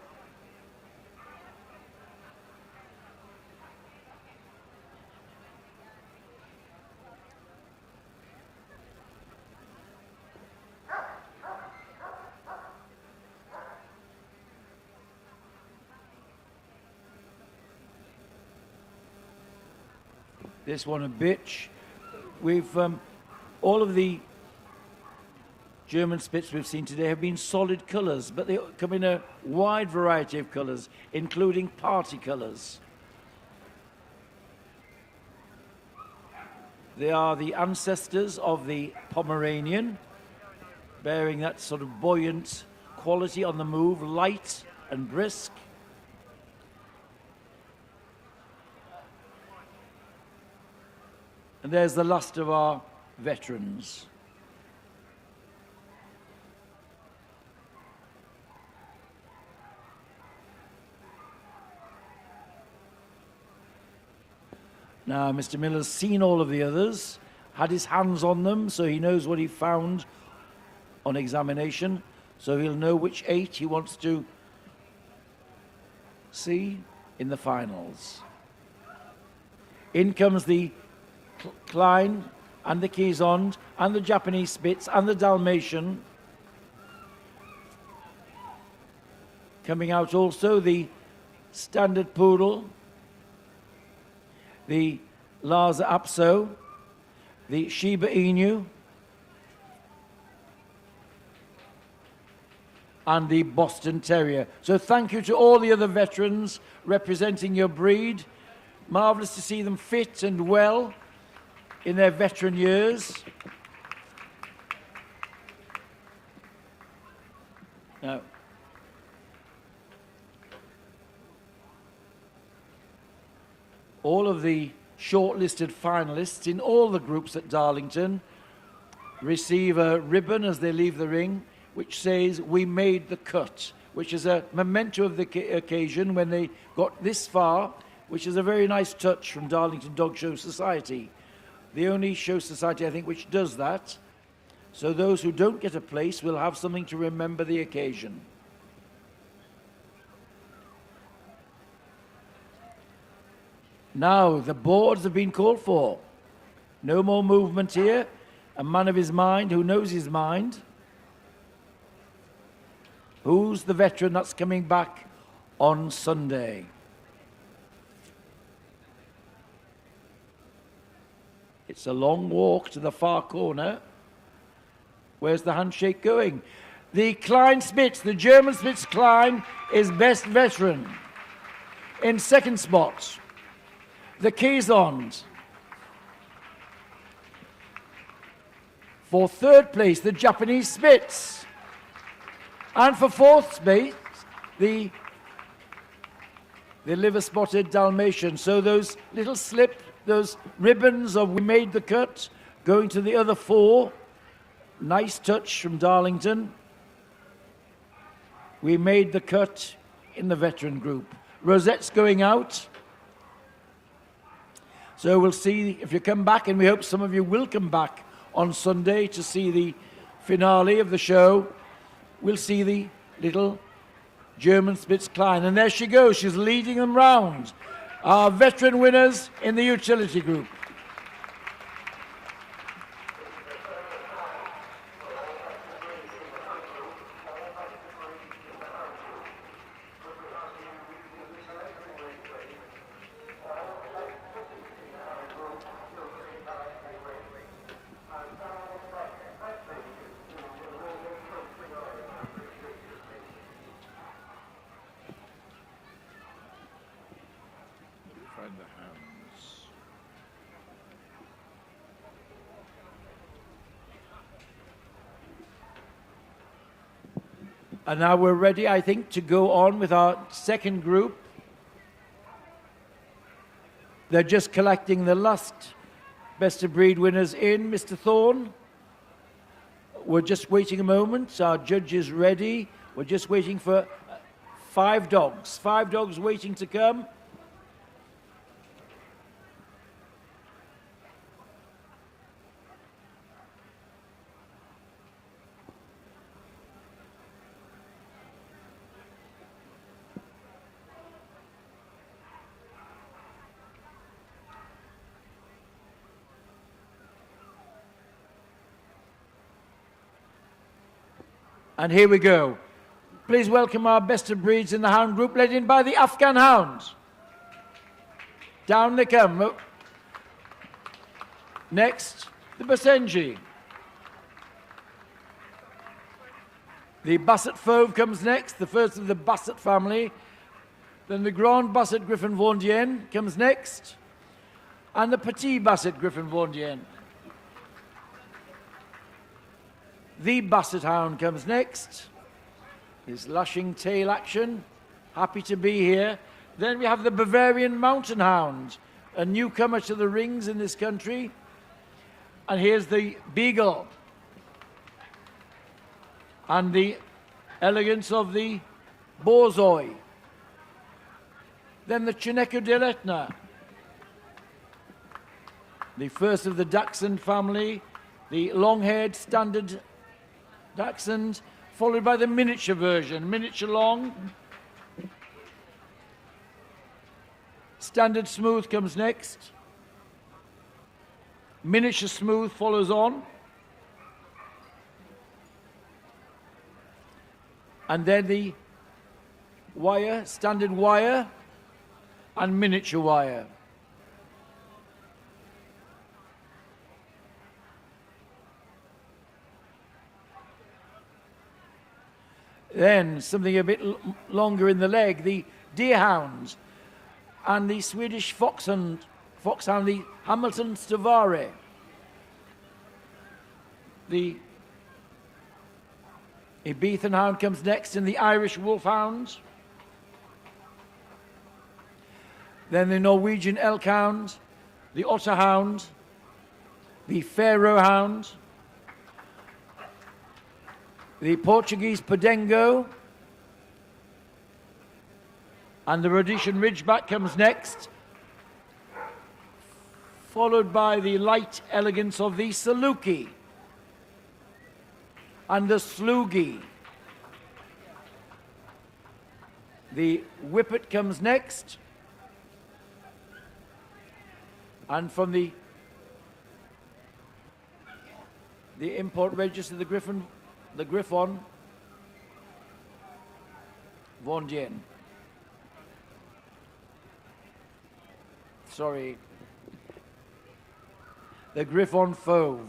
This one a bitch. We've all of the German Spitz we've seen today have been solid colours, but they come in a wide variety of colours, including party colours. They are the ancestors of the Pomeranian, bearing that sort of buoyant quality on the move, light and brisk. And there's the last of our veterans. Now, Mr. Miller's seen all of the others, had his hands on them, so he knows what he found on examination, so he'll know which 8 he wants to see in the finals. In comes the Klein and the Keysond and the Japanese Spitz and the Dalmatian. Coming out also the standard Poodle, the Lars Apso, the Shiba Inu, and the Boston Terrier. So thank you to all the other veterans representing your breed. Marvellous to see them fit and well in their veteran years. Now, all of the shortlisted finalists in all the groups at Darlington receive a ribbon as they leave the ring, which says, "We made the cut," which is a memento of the occasion when they got this far, which is a very nice touch from Darlington Dog Show Society. The only show society, I think, which does that. So those who don't get a place will have something to remember the occasion. Now, the boards have been called for. No more movement here. A man of his mind who knows his mind. Who's the veteran that's coming back on Sunday? It's a long walk to the far corner. Where's the handshake going? The Klein Spitz, the German Spitz Klein, is best veteran. In second spot, the Keysond. For third place, the Japanese Spitz. And for fourth place, the liver-spotted Dalmatian. So those little those ribbons of "We made the cut" going to the other 4. Nice touch from Darlington. We made the cut in the veteran group. Rosette's going out. So we'll see if you come back, and we hope some of you will come back on Sunday to see the finale of the show. We'll see the little German Spitz Klein. And there she goes. She's leading them round. Our veteran winners in the utility group. The Hounds. And now we're ready, I think, to go on with our second group. They're just collecting the last best of breed winners in, Mr. Thorne. We're just waiting a moment. Our judge is ready. We're just waiting for 5 dogs. 5 dogs waiting to come. And here we go. Please welcome our best of breeds in the Hound Group, led in by the Afghan Hounds. Down they come. Next, the Basenji. The Basset Fove comes next, the first of the Basset family. Then the Grand Basset Griffon Fove comes next. And the Petite Basset Griffon Fove. The Basset Hound comes next. His lashing tail action. Happy to be here. Then we have the Bavarian Mountain Hound, a newcomer to the rings in this country. And here's the Beagle. And the elegance of the Borzoi. Then the Chineco De La Marqueza, the first of the Dachshund family, the long-haired standard Dachshund, followed by the miniature version, miniature long. Standard smooth comes next. Miniature smooth follows on. And then the wire, standard wire, and miniature wire. Then something a bit longer in the leg, the Deer Hounds and the Swedish Foxhound, the Hamilton Stavare. The Tibetan Hound comes next in the Irish Wolfhound. Then the Norwegian Elk Hound, the Otter Hound, the Pharaoh Hound, the Portuguese Podengo, and the Rhodesian Ridgeback comes next, followed by the light elegance of the Saluki and the Slugi. The Whippet comes next, and from the import register, the Griffon von Jien. Sorry. The Griffon Fove.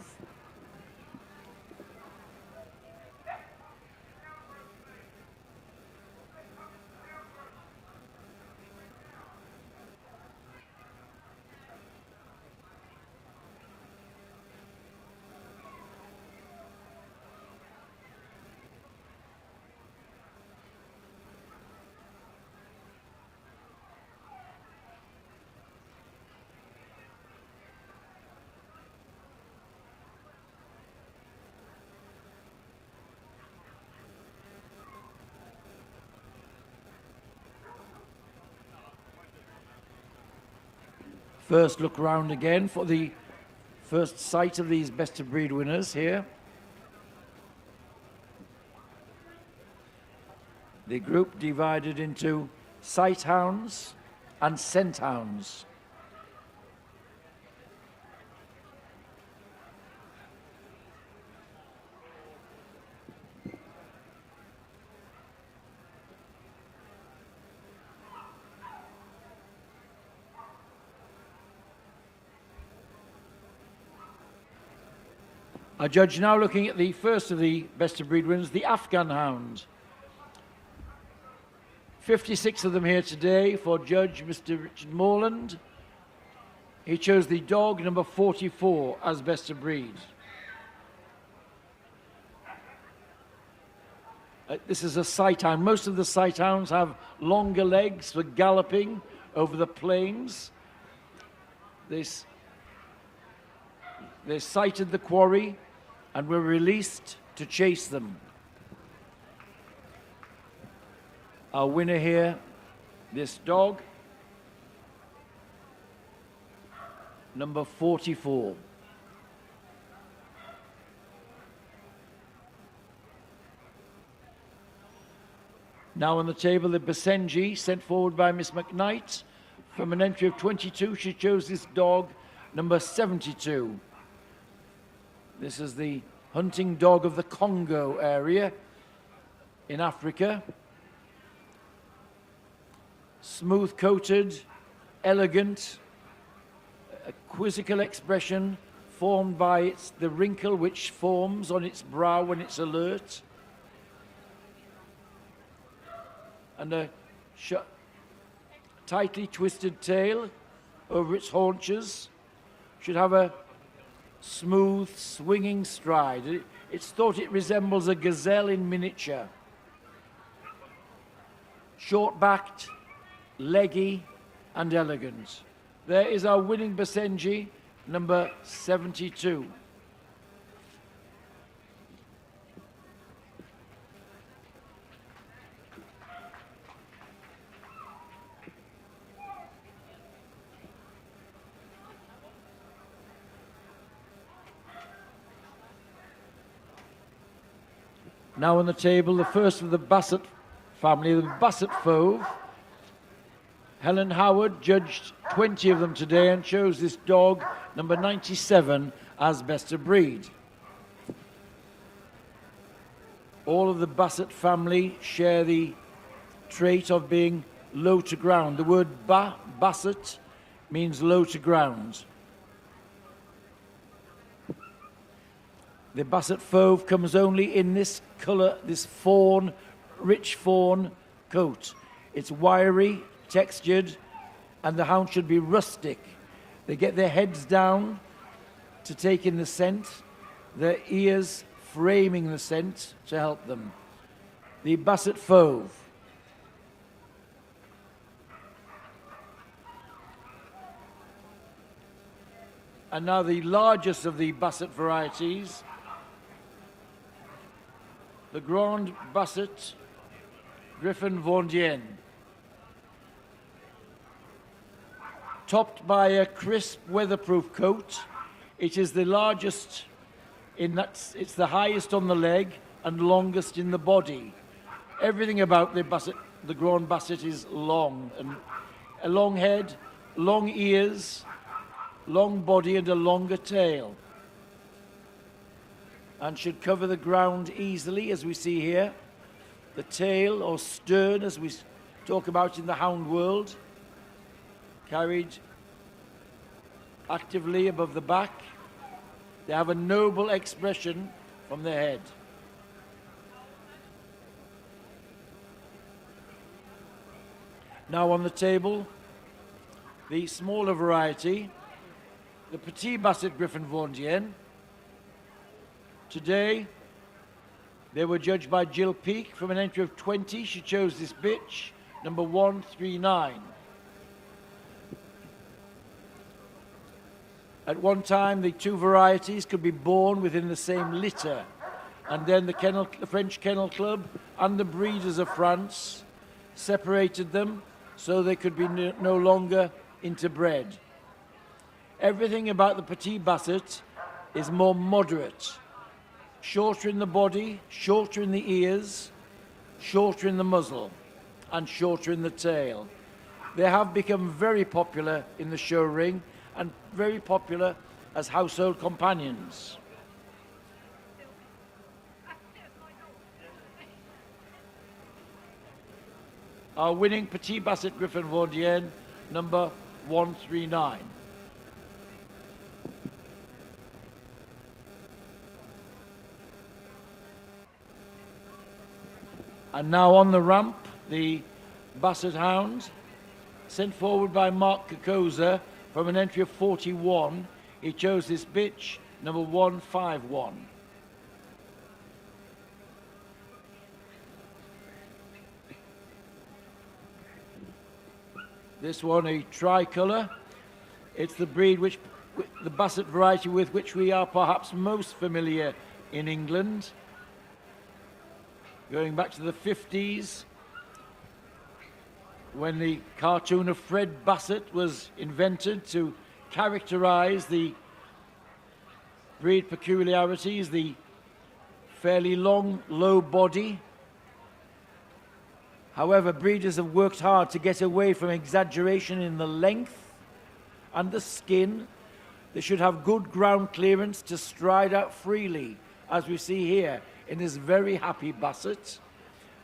First look round again for the first sight of these best of breed winners here. The group divided into sight hounds and scent hounds. Our judge now looking at the first of the best of breed winners, the Afghan Hound. 56 of them here today for Judge Mr. Richard Morland. He chose the dog number 44 as best of breed. This is a sight hound. Most of the sight hounds have longer legs for galloping over the plains. They sighted the quarry and were released to chase them. Our winner here, this dog, number 44. Now on the table, the Basenji, sent forward by Miss McKnight. From an entry of 22, she chose this dog, number 72. This is the hunting dog of the Congo area in Africa. Smooth-coated, elegant, a quizzical expression formed by the wrinkle which forms on its brow when it's alert. And a tightly twisted tail over its haunches. Should have a smooth, swinging stride. It's thought it resembles a gazelle in miniature. Short-backed, leggy, and elegant. There is our winning Basenji, number 72. Now on the table, the first of the Basset family, the Basset Fove. Helen Howard judged 20 of them today and chose this dog, number 97, as best of breed. All of the Basset family share the trait of being low to ground. The word Basset means low to ground. The Basset Fove comes only in this colour, this fawn, rich fawn coat. It's wiry, textured, and the hound should be rustic. They get their heads down to take in the scent, their ears framing the scent to help them. The Basset Fove. And now the largest of the Basset varieties, the Grand Basset Griffon Fove, topped by a crisp weatherproof coat. It is the largest in that it's the highest on the leg and longest in the body. Everything about the Basset, the Grand Basset, is long, and a long head, long ears, long body and a longer tail, and should cover the ground easily, as we see here. The tail, or stern as we talk about in the hound world, carried actively above the back. They have a noble expression from their head. Now on the table, the smaller variety, the Petite Basset Griffon Fove. Today, they were judged by Jill Peake. From an entry of 20, she chose this bitch, number 139. At one time, the two varieties could be born within the same litter, and then the French Kennel Club and the breeders of France separated them so they could be no longer interbred. Everything about the Petite Basset is more moderate. Shorter in the body, shorter in the ears, shorter in the muzzle, and shorter in the tail. They have become very popular in the show ring and very popular as household companions. Our winning Petite Basset Griffon Fove, number 139. And now on the ramp, the Basset Hound, sent forward by Mark Kokoza from an entry of 41. He chose this bitch, number 151. This one, a tricolour. It's the breed which, the Basset variety with which we are perhaps most familiar in England. Going back to the 50s, when the cartoon of Fred Basset was invented to characterize the breed peculiarities, the fairly long, low body. However, breeders have worked hard to get away from exaggeration in the length and the skin. They should have good ground clearance to stride out freely, as we see here in this very happy Basset.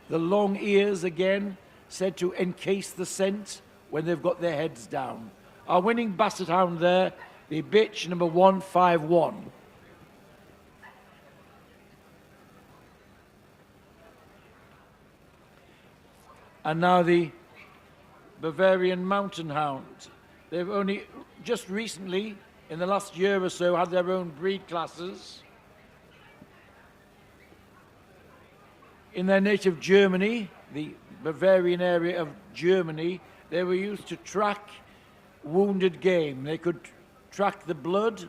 The long ears, again, said to encase the scent when they've got their heads down. Our winning Basset Hound there, the bitch, number 151. And now the Bavarian Mountain Hound. They've only just recently, in the last year or so, had their own breed classes. In their native Germany, the Bavarian area of Germany, they were used to track wounded game. They could track the blood.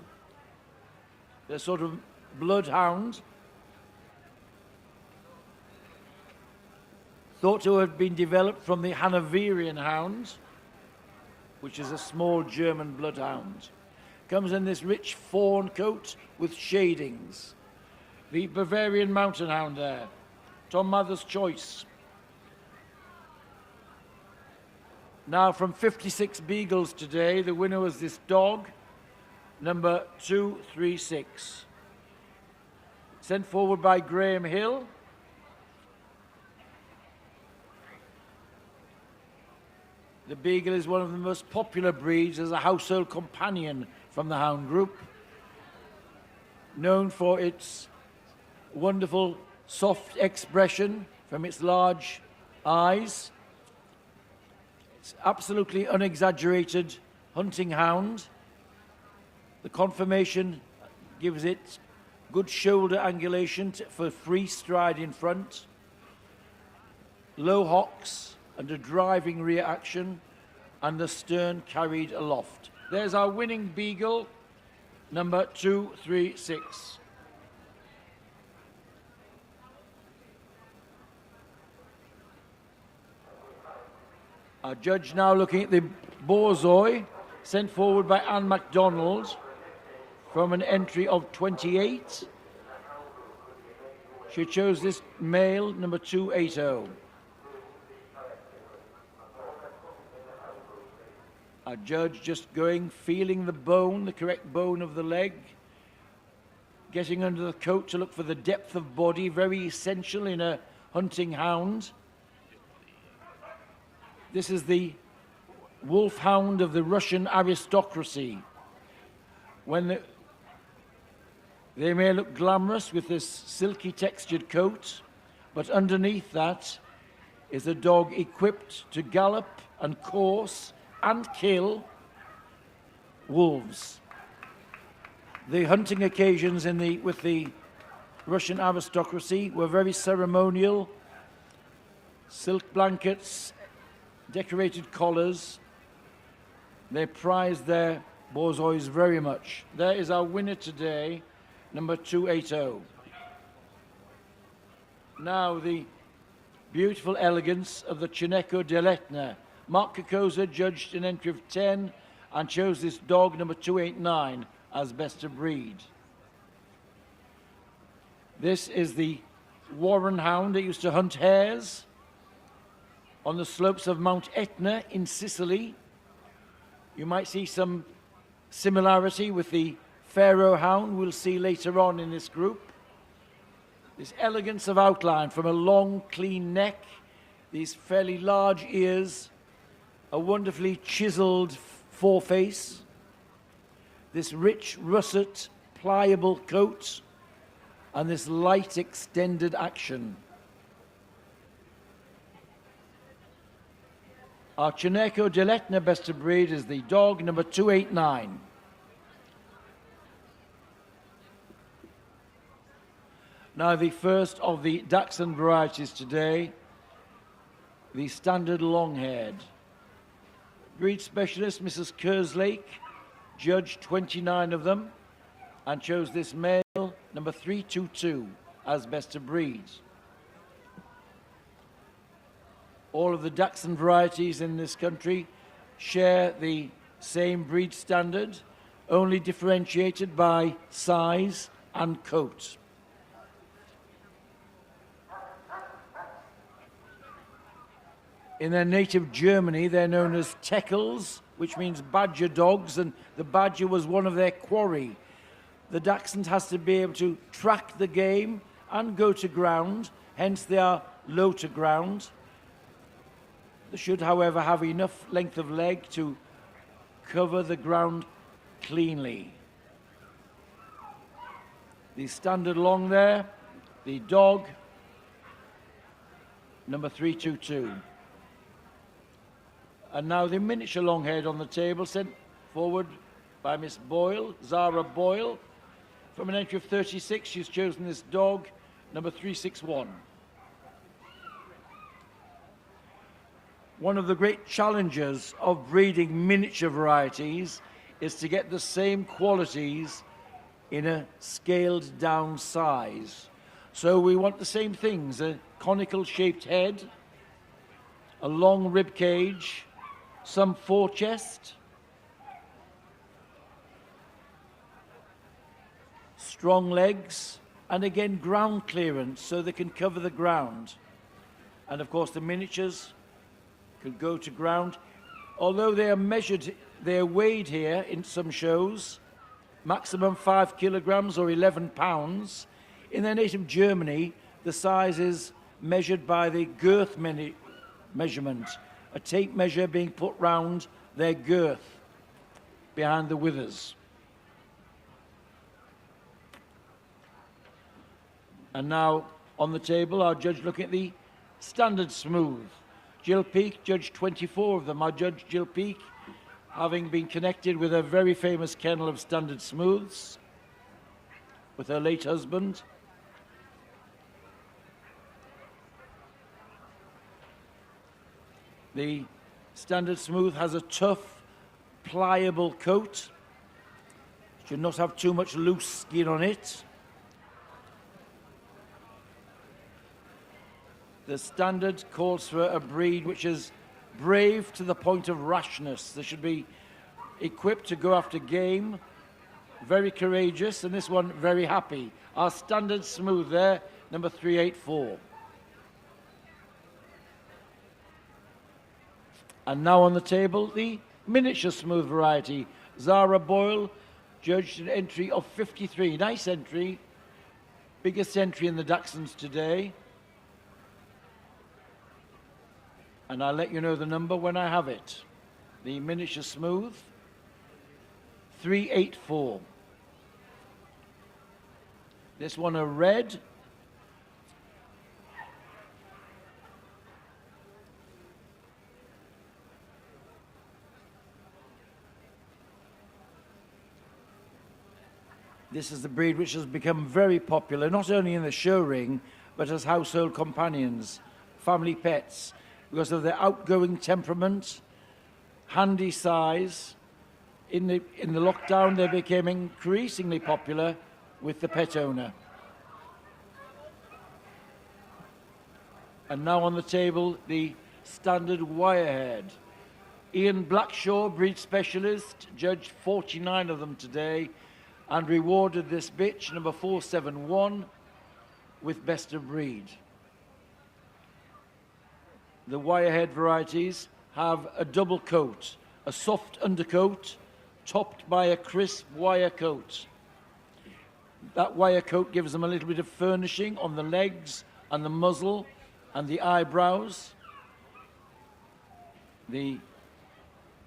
They're sort of bloodhound. Thought to have been developed from the Hanoverian Hound, which is a small German bloodhound. Comes in this rich fawn coat with shadings. The Bavarian Mountain Hound there. Tom Mather's choice. Now from 56 Beagles today, the winner was this dog, number 236. Sent forward by Graham Hill. The Beagle is one of the most popular breeds as a household companion from the Hound Group, known for its wonderful soft expression from its large eyes. It's absolutely unexaggerated hunting hound. The conformation gives it good shoulder angulation for free stride in front, low hocks and a driving rear action, and the stern carried aloft. There's our winning Beagle, number 236. Our judge now looking at the Borzoi, sent forward by Anne MacDonald from an entry of 28. She chose this male, number 280. Our judge just going, feeling the bone, the correct bone of the leg, getting under the coat to look for the depth of body, very essential in a hunting hound. This is the Wolfhound of the Russian aristocracy. When they may look glamorous with this silky textured coat, but underneath that is a dog equipped to gallop and course and kill wolves. The hunting occasions with the Russian aristocracy were very ceremonial. Silk blankets, decorated collars. They prized their Borzois very much. There is our winner today, number 280. Now the beautiful elegance of the Chineco De La Marqueza. Mark Kokoza judged an entry of 10 and chose this dog, number 289, as best of breed. This is the Warren Hound that used to hunt hares on the slopes of Mount Etna in Sicily. You might see some similarity with the Pharaoh Hound we'll see later on in this group. This elegance of outline from a long, clean neck, these fairly large ears, a wonderfully chiseled foreface, this rich russet, pliable coat, and this light extended action. Our Chineco De La Marqueza best of breed is the dog, number 289. Now the first of the Dachshund varieties today, the standard long-haired. Breed specialist Mrs. Kerslake judged 29 of them and chose this male, number 322, as best of breed. All of the Dachshund varieties in this country share the same breed standard, only differentiated by size and coat. In their native Germany, they're known as Teckels, which means badger dogs, and the badger was one of their quarry. The Dachshund has to be able to track the game and go to ground, hence they are low to ground. They should, however, have enough length of leg to cover the ground cleanly. The standard long there, the dog, number 322. And now the miniature long-haired on the table, sent forward by Miss Boyle, Zara Boyle. From an entry of 36, she's chosen this dog, number 361. One of the great challenges of breeding miniature varieties is to get the same qualities in a scaled down size. So we want the same things, a conical shaped head, a long rib cage, some forechest, strong legs, And again, ground clearance, so they can cover the ground. And of course, the miniatures could go to ground. Although they are measured, they are weighed here in some shows, maximum 5 kilograms or 11 pounds. In their native Germany, the size is measured by the girth measurement, a tape measure being put round their girth behind the withers. And now on the table, our judge looking at the standard smooth. Jill Peake, judge 24 of them. Our judge Jill Peake, having been connected with a very famous kennel of standard smooths with her late husband. The standard smooth has a tough, pliable coat. Should not have too much loose skin on it. The standard calls for a breed which is brave to the point of rashness. They should be equipped to go after game, very courageous, and this one very happy. Our standard smooth there, number 384. And now on the table, the miniature smooth variety. Zara Boyle judged an entry of 53. Nice entry, biggest entry in the Dachshunds today. And I'll let you know the number when I have it. The miniature smooth, 384. This one a red. This is the breed which has become very popular, not only in the show ring, but as household companions, family pets, because of their outgoing temperament, handy size. In the lockdown, they became increasingly popular with the pet owner. And now on the table, the standard wire-haired. Ian Blackshaw, breed specialist, judged 49 of them today and rewarded this bitch, number 471, with best of breed. The wire-haired varieties have a double coat, a soft undercoat topped by a crisp wire coat. That wire coat gives them a little bit of furnishing on the legs and the muzzle and the eyebrows. The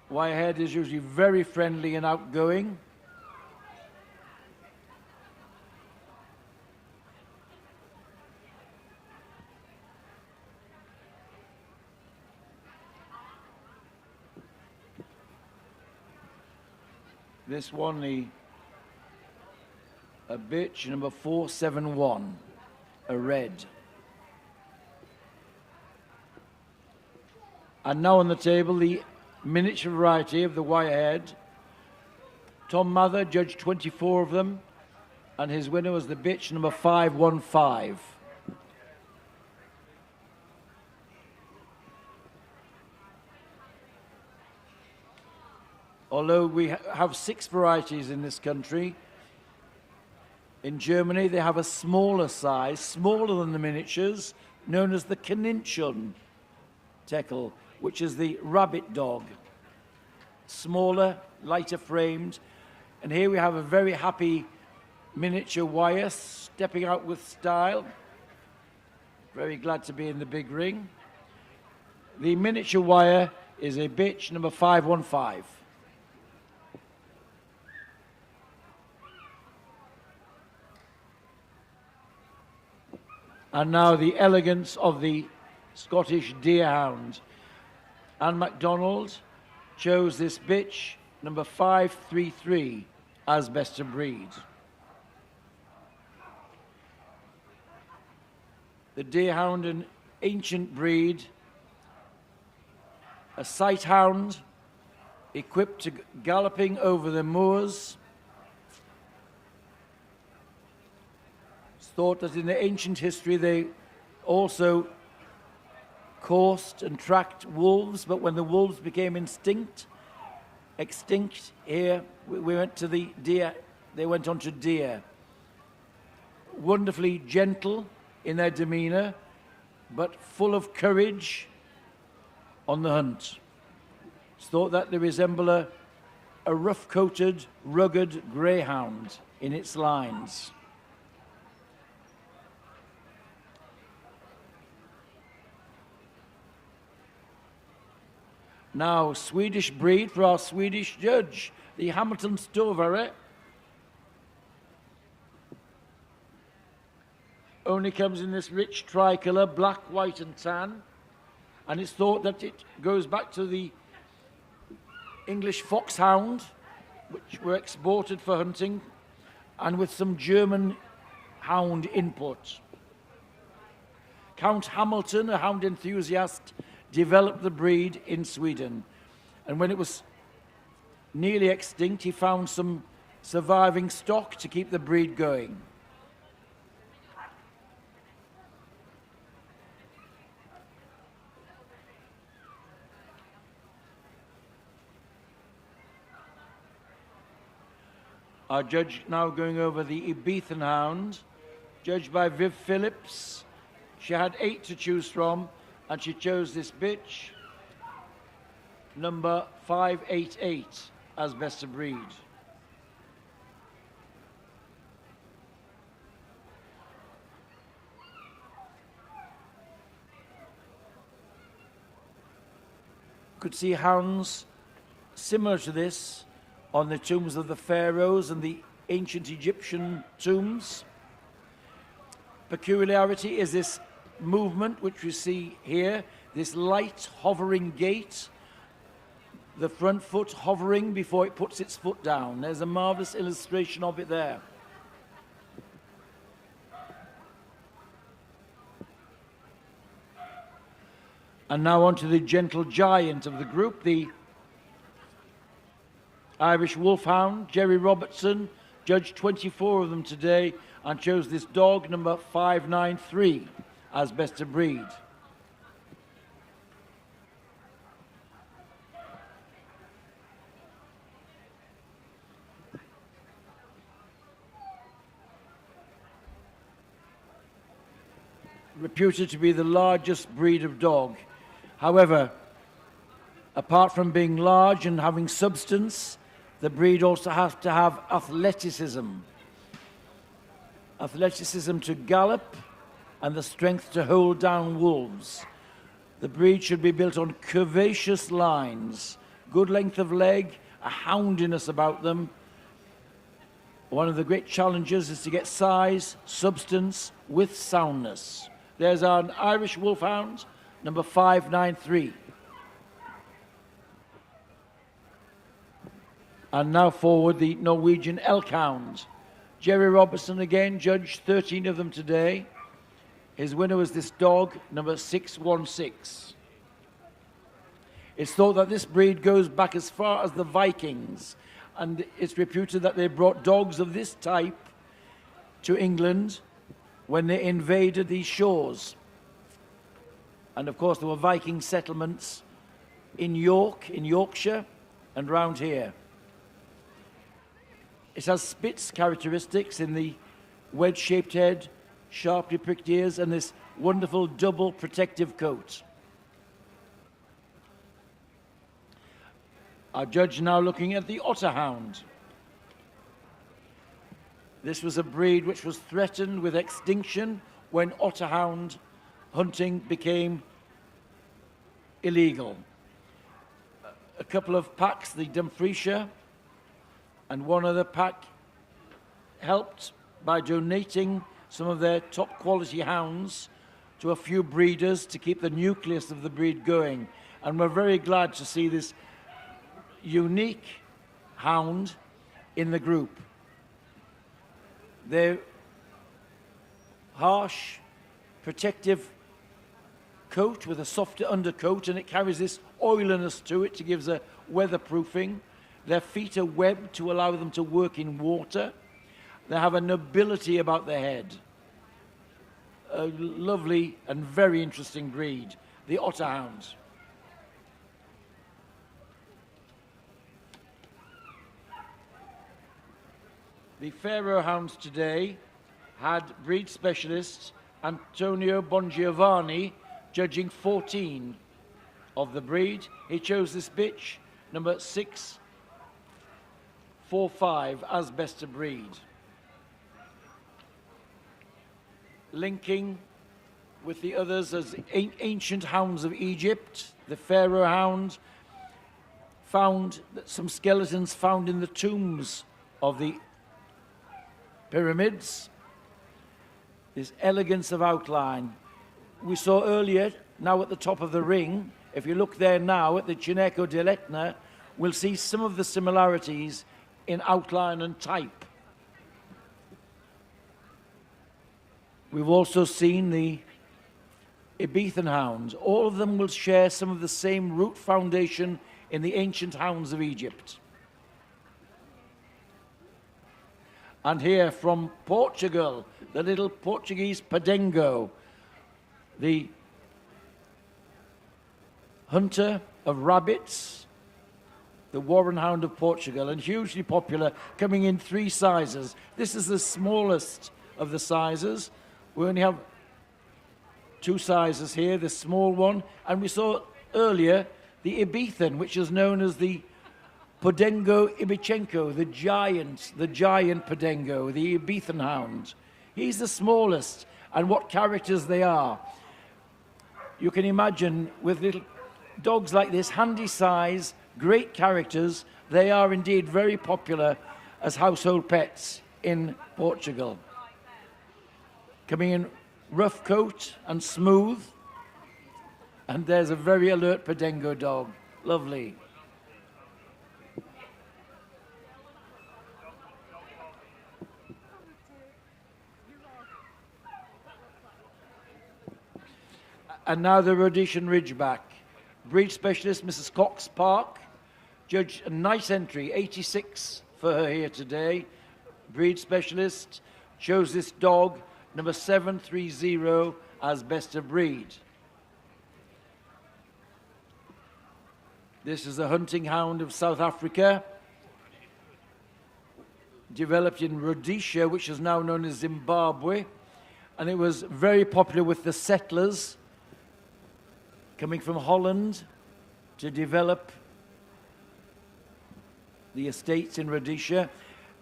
wire-haired is usually very friendly and outgoing. This one, a bitch, number 471, a red. And now on the table, the miniature variety of the wire-haired. Tom Mather judged 24 of them, and his winner was the bitch, number 515. Although we have 6 varieties in this country, in Germany they have a smaller size, smaller than the miniatures, known as the Kaninchen Teckel, which is the rabbit dog. Smaller, lighter framed. And here we have a very happy miniature wire stepping out with style. Very glad to be in the big ring. The miniature wire is a bitch, number 515. And now the elegance of the Scottish Deerhound. Anne MacDonald chose this bitch, number 533, as best of breed. The Deerhound, an ancient breed, a sight hound, equipped to galloping over the moors. Thought that in the ancient history they also coursed and tracked wolves, but when the wolves became extinct here we went to the deer, they went on to deer. wonderfully gentle in their demeanor, but full of courage on the hunt. It's thought that they resemble a rough-coated, rugged greyhound in its lines. Now, Swedish breed for our Swedish judge, the Hamilton Stövare. Only comes in this rich tricolour, black, white and tan. And it's thought that it goes back to the English foxhound, which were exported for hunting, and with some German hound input. Count Hamilton, a hound enthusiast, developed the breed in Sweden. And when it was nearly extinct, he found some surviving stock to keep the breed going. Our judge now going over the Tibetan Hound, judged by Viv Phillips. She had 8 to choose from, and she chose this bitch, number 588, as best of breed. Could see hounds similar to this on the tombs of the pharaohs and the ancient Egyptian tombs. Peculiarity is this movement which we see here, this light hovering gait, the front foot hovering before it puts its foot down. There's a marvelous illustration of it there. And now on to the gentle giant of the group, the Irish Wolfhound. Jerry Robertson judged 24 of them today and chose this dog, number 593, as best of breed. Reputed to be the largest breed of dog. However, apart from being large and having substance, the breed also has to have athleticism. Athleticism to gallop and the strength to hold down wolves. The breed should be built on curvaceous lines, good length of leg, a houndiness about them. One of the great challenges is to get size, substance with soundness. There's our Irish Wolfhound, number 593. And now forward the Norwegian Elk Hound. Jerry Robertson again judged 13 of them today. His winner was this dog, number 616. It's thought that this breed goes back as far as the Vikings, and it's reputed that they brought dogs of this type to England when they invaded these shores. And of course there were Viking settlements in York, in Yorkshire, and round here. It has Spitz characteristics in the wedge-shaped head, sharply pricked ears, and this wonderful double protective coat. Our judge now looking at the Otter Hound. This was a breed which was threatened with extinction when Otter Hound hunting became illegal. A couple of packs, the Dumfriesshire, and one other pack helped by donating some of their top quality hounds to a few breeders to keep the nucleus of the breed going. And we're very glad to see this unique hound in the group. Their harsh, protective coat with a softer undercoat, and it carries this oiliness to it to give a weatherproofing. Their feet are webbed to allow them to work in water. They have a nobility about their head. A lovely and very interesting breed, the Otter Hounds. The Pharaoh Hounds today had breed specialist Antonio Bongiovanni judging 14 of the breed. He chose this bitch, number 645, as best of breed. Linking with the others as ancient hounds of Egypt, the Pharaoh Hound, found some skeletons found in the tombs of the pyramids. This elegance of outline. We saw earlier, now at the top of the ring, if you look there now at the Chineco De La Marqueza, we'll see some of the similarities in outline and type. We've also seen the Tibetan Hounds. All of them will share some of the same root foundation in the ancient hounds of Egypt. And here from Portugal, the little Portuguese Podengo, the hunter of rabbits, the Warren Hound of Portugal, and hugely popular, coming in 3 sizes. This is the smallest of the sizes. We only have 2 sizes here, the small one, and we saw earlier the Ibethan, which is known as the Podengo Ibichenko, the giant Podengo, the Ibethan Hound. He's the smallest, and what characters they are. You can imagine with little dogs like this, handy size, great characters, they are indeed very popular as household pets in Portugal. Coming in rough coat and smooth, and there's a very alert Podengo dog. Lovely. And now the Rhodesian Ridgeback. Breed specialist Mrs. Cox Park. Judge, a nice entry, 86 for her here today. Breed specialist chose this dog, number 730, as best of breed. This is a hunting hound of South Africa, developed in Rhodesia, which is now known as Zimbabwe, and it was very popular with the settlers coming from Holland to develop the estates in Rhodesia.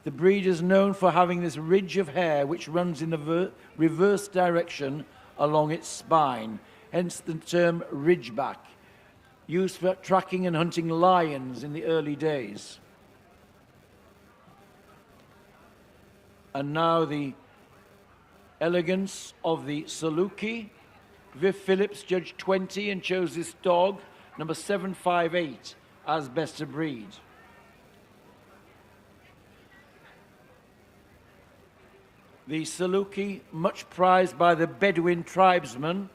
The breed is known for having this ridge of hair which runs in the reverse direction along its spine, hence the term Ridgeback, used for tracking and hunting lions in the early days. And now the elegance of the Saluki. Viv Phillips judged 20 and chose this dog, number 758, as best of breed. The Saluki, much prized by the Bedouin tribesmen,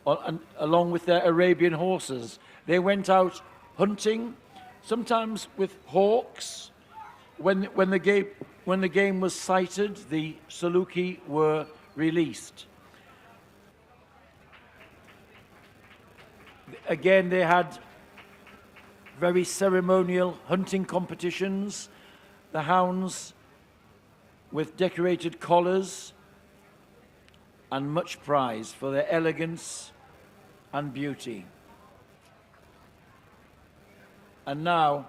along with their Arabian horses. They went out hunting, sometimes with hawks. When the game was sighted, the Saluki were released. Again, they had very ceremonial hunting competitions. The hounds with decorated collars, and much prize for their elegance and beauty. And now,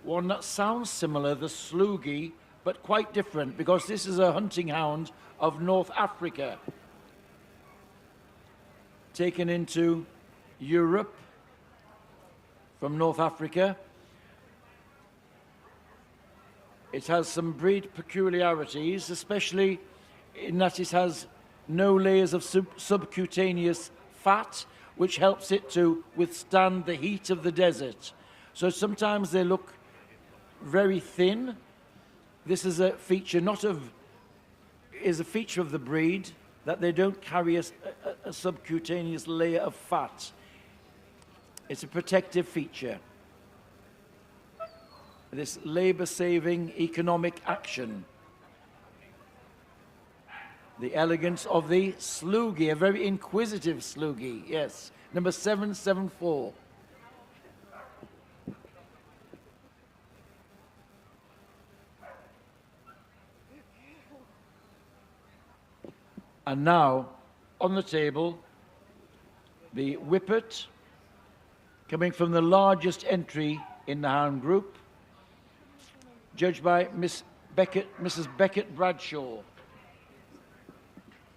one that sounds similar, the Slugi, but quite different, because this is a hunting hound of North Africa, taken into Europe from North Africa. It has some breed peculiarities, especially in that it has no layers of subcutaneous fat, which helps it to withstand the heat of the desert. So sometimes they look very thin. This is a feature is a feature of the breed, that they don't carry a subcutaneous layer of fat. It's a protective feature. This labor-saving economic action. The elegance of the Slugi, a very inquisitive Slugi, yes. Number 774. And now, on the table, the Whippet, coming from the largest entry in the Hound Group, judged by Mrs. Beckett Bradshaw.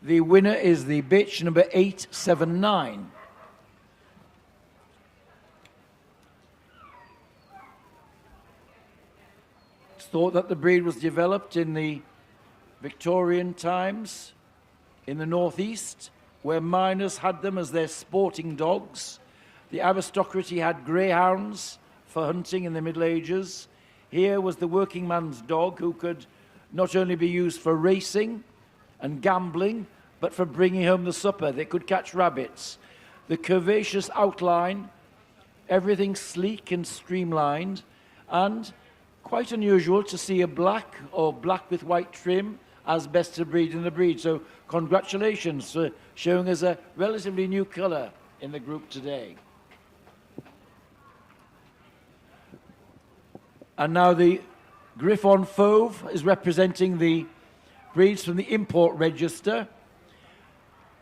The winner is the bitch number 879. It's thought that the breed was developed in the Victorian times in the northeast, where miners had them as their sporting dogs. The aristocracy had greyhounds for hunting in the Middle Ages. Here was the working man's dog, who could not only be used for racing and gambling, but for bringing home the supper. They could catch rabbits. The curvaceous outline, everything sleek and streamlined, and quite unusual to see a black or black with white trim as best of breed in the breed. So congratulations for showing us a relatively new color in the group today. And now the Griffon Fove is representing the breeds from the import register.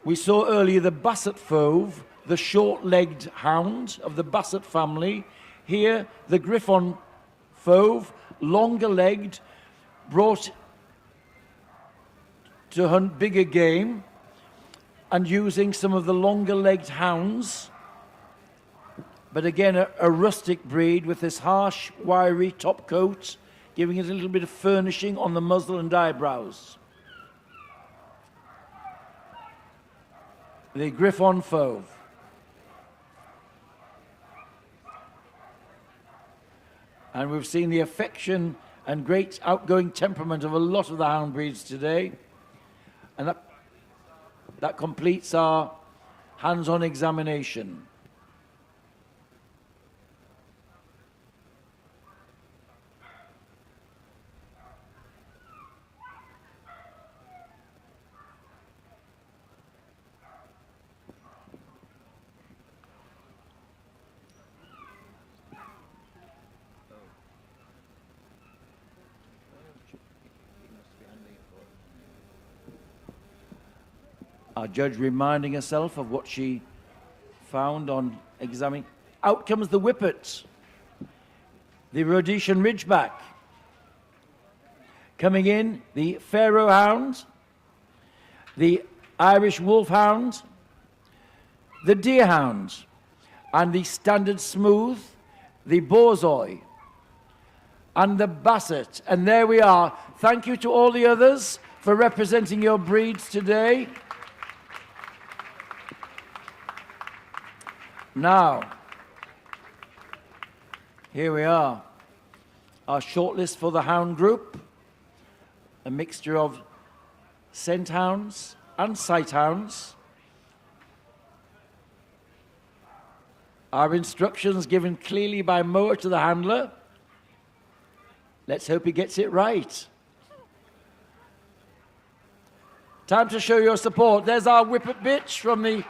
We saw earlier the Basset Fove, the short-legged hound of the Basset family. Here, the Griffon Fove, longer-legged, brought to hunt bigger game and using some of the longer-legged hounds. But again, a rustic breed with this harsh, wiry top coat, giving it a little bit of furnishing on the muzzle and eyebrows. The Griffon Fove. And we've seen the affection and great outgoing temperament of a lot of the hound breeds today. And that completes our hands-on examination. Our judge reminding herself of what she found on examining. Out comes the Whippet, the Rhodesian Ridgeback. Coming in, the Pharaoh Hound, the Irish Wolfhound, the Deer Hound, and the Standard Smooth, the Borzoi, and the Basset. And there we are. Thank you to all the others for representing your breeds today. Now, here we are, our shortlist for the Hound Group, a mixture of scent hounds and sight hounds. Our instructions given clearly by Moa to the handler. Let's hope he gets it right. Time to show your support. There's our Whippet bitch from the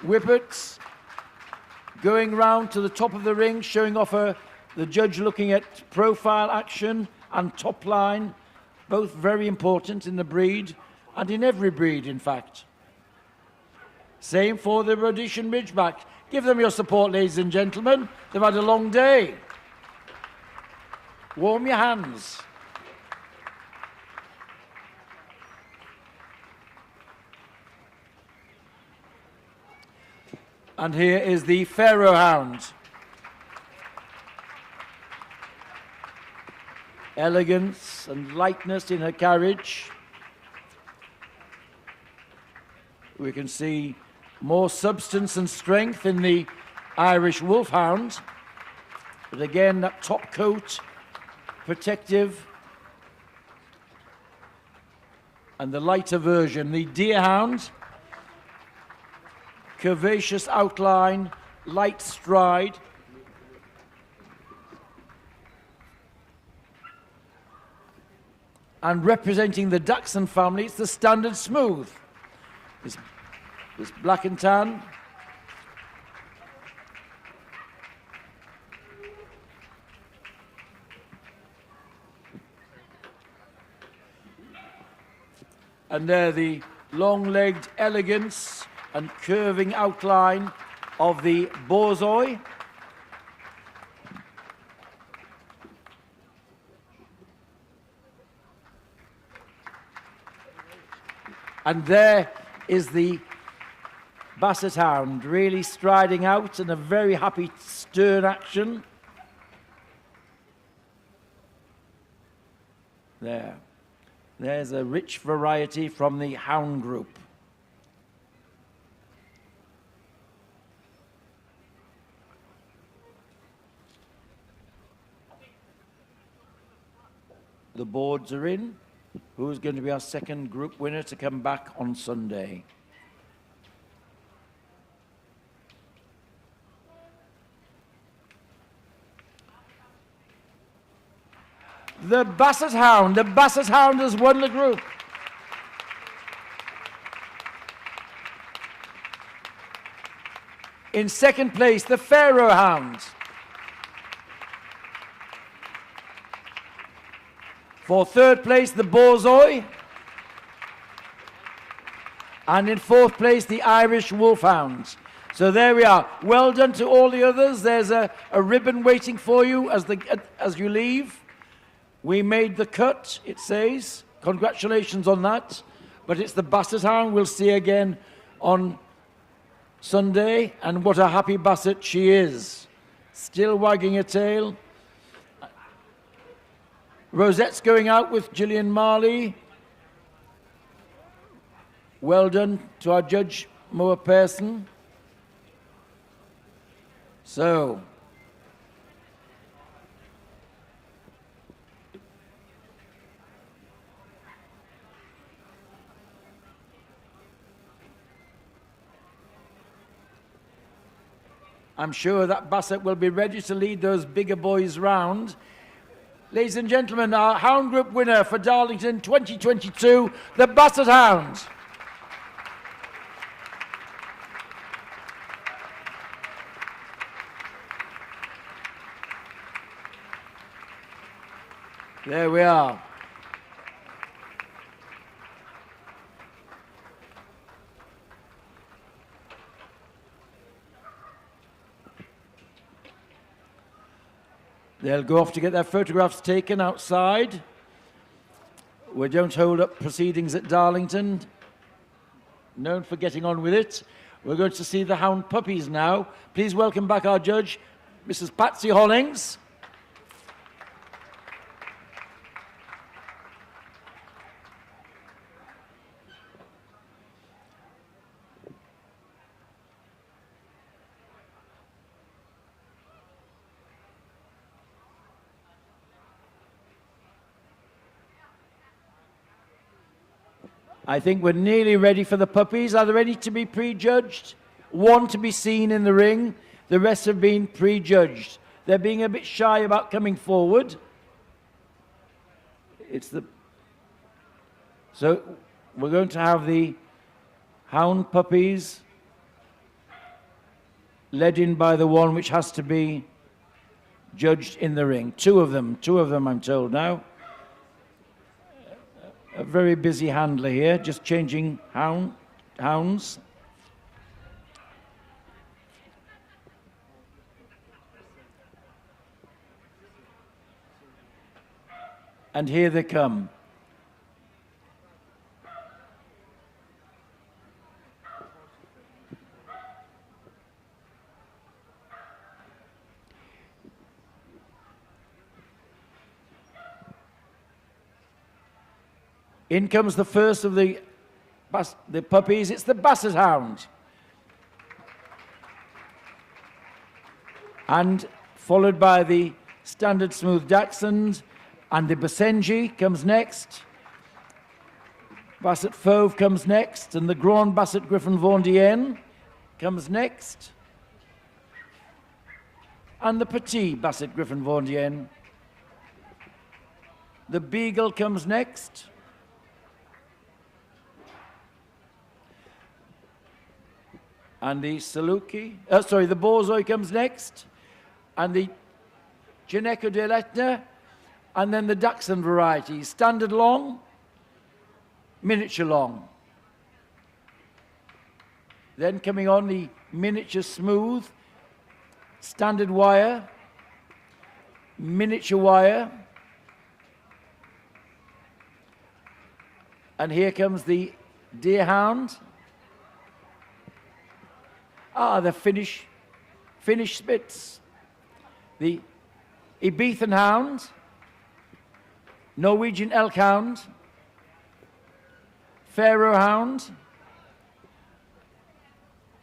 Whippets, going round to the top of the ring, showing off the judge looking at profile action and top line, both very important in the breed, and in every breed, in fact. Same for the Rhodesian Ridgeback. Give them your support, ladies and gentlemen. They've had a long day. Warm your hands. And here is the Pharaoh Hound. Elegance and lightness in her carriage. We can see more substance and strength in the Irish Wolfhound. But again, that top coat, protective. And the lighter version, the Deer Hound. Curvaceous outline, light stride. And representing the Dachshund family, it's the Standard Smooth. This black and tan. And there the long-legged elegance and curving outline of the Borzoi. And there is the Basset Hound, really striding out in a very happy stern action. There. There's a rich variety from the Hound Group. The boards are in. Who's going to be our second group winner to come back on Sunday? The Basset Hound. The Basset Hound has won the group. In second place, the Pharaoh Hounds. For third place, the Borzoi. And in fourth place, the Irish Wolfhounds. So there we are. Well done to all the others. There's a ribbon waiting for you as you leave. We made the cut, it says. Congratulations on that. But it's the Basset Hound we'll see again on Sunday. And what a happy Basset she is. Still wagging her tail. Rosette's going out with Gillian Marley. Well done to our judge, Moa Pearson. So, I'm sure that Basset will be ready to lead those bigger boys round. Ladies and gentlemen, our Hound Group winner for Darlington 2022, the Basset Hounds. There we are. They'll go off to get their photographs taken outside. We don't hold up proceedings at Darlington. Known for getting on with it. We're going to see the hound puppies now. Please welcome back our judge, Mrs. Patsy Hollings. I think we're nearly ready for the puppies. Are there any to be prejudged? One to be seen in the ring. The rest have been prejudged. They're being a bit shy about coming forward. So we're going to have the hound puppies led in by the one which has to be judged in the ring. Two of them I'm told now. A very busy handler here, just changing hounds. And here they come. In comes the first of the puppies. It's the Basset Hound. And followed by the Standard Smooth Dachshund. And the Basenji comes next. Basset Fove comes next. And the Grand Basset Griffon Fove comes next. And the Petite Basset Griffon Fove. The Beagle comes next. And the the Borzoi comes next, and the Chineco De La Marqueza, and then the Dachshund variety, standard long, miniature long. Then coming on the miniature smooth, standard wire, miniature wire. And here comes the Deerhound. The Finnish Spitz. The Tibetan Hound. Norwegian Elk Hound. Pharaoh Hound.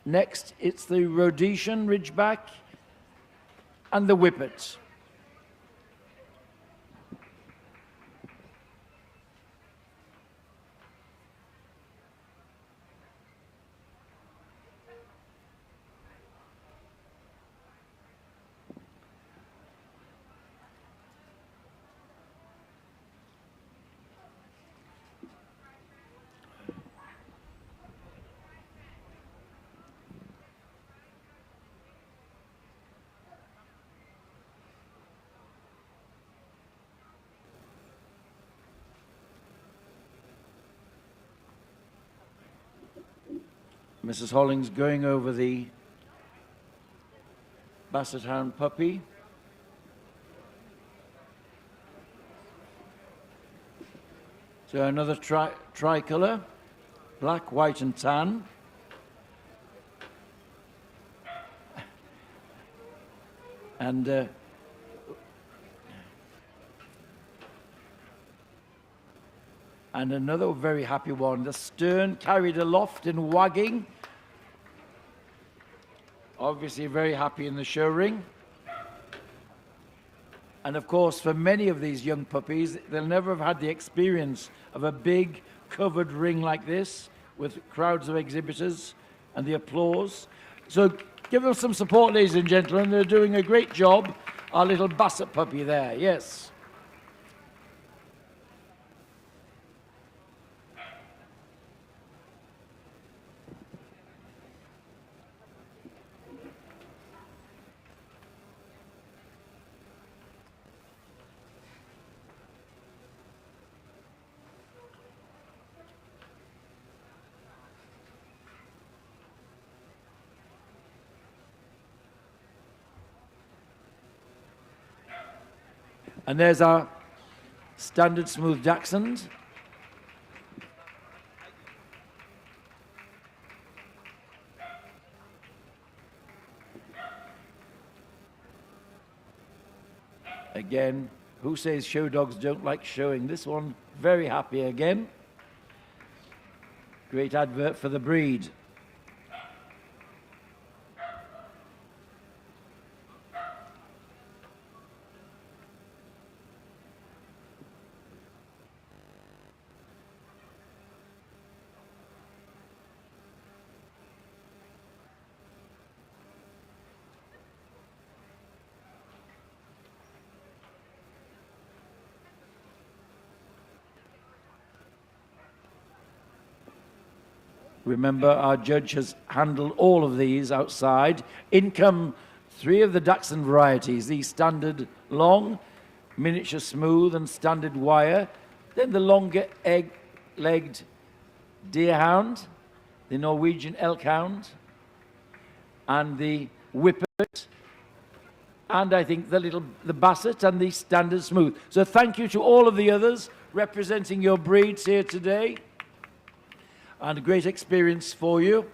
Next, it's the Rhodesian Ridgeback and the Whippet. Mrs. Hollings going over the Basset Hound puppy. So another tricolour, black, white and tan. And another very happy one, the stern carried aloft and wagging. Obviously very happy in the show ring. And of course, for many of these young puppies, they'll never have had the experience of a big covered ring like this with crowds of exhibitors and the applause. So give them some support, ladies and gentlemen. They're doing a great job. Our little Basset puppy there, yes. And there's our standard smooth Dachshund. Again, who says show dogs don't like showing? This one, very happy again. Great advert for the breed. Remember, our judge has handled all of these outside. In come three of the Dachshund varieties, the standard long, miniature smooth, and standard wire. Then the longer egg-legged Deerhound, the Norwegian Elk Hound, and the Whippet, and I think the Basset and the standard smooth. So thank you to all of the others representing your breeds here today. And a great experience for you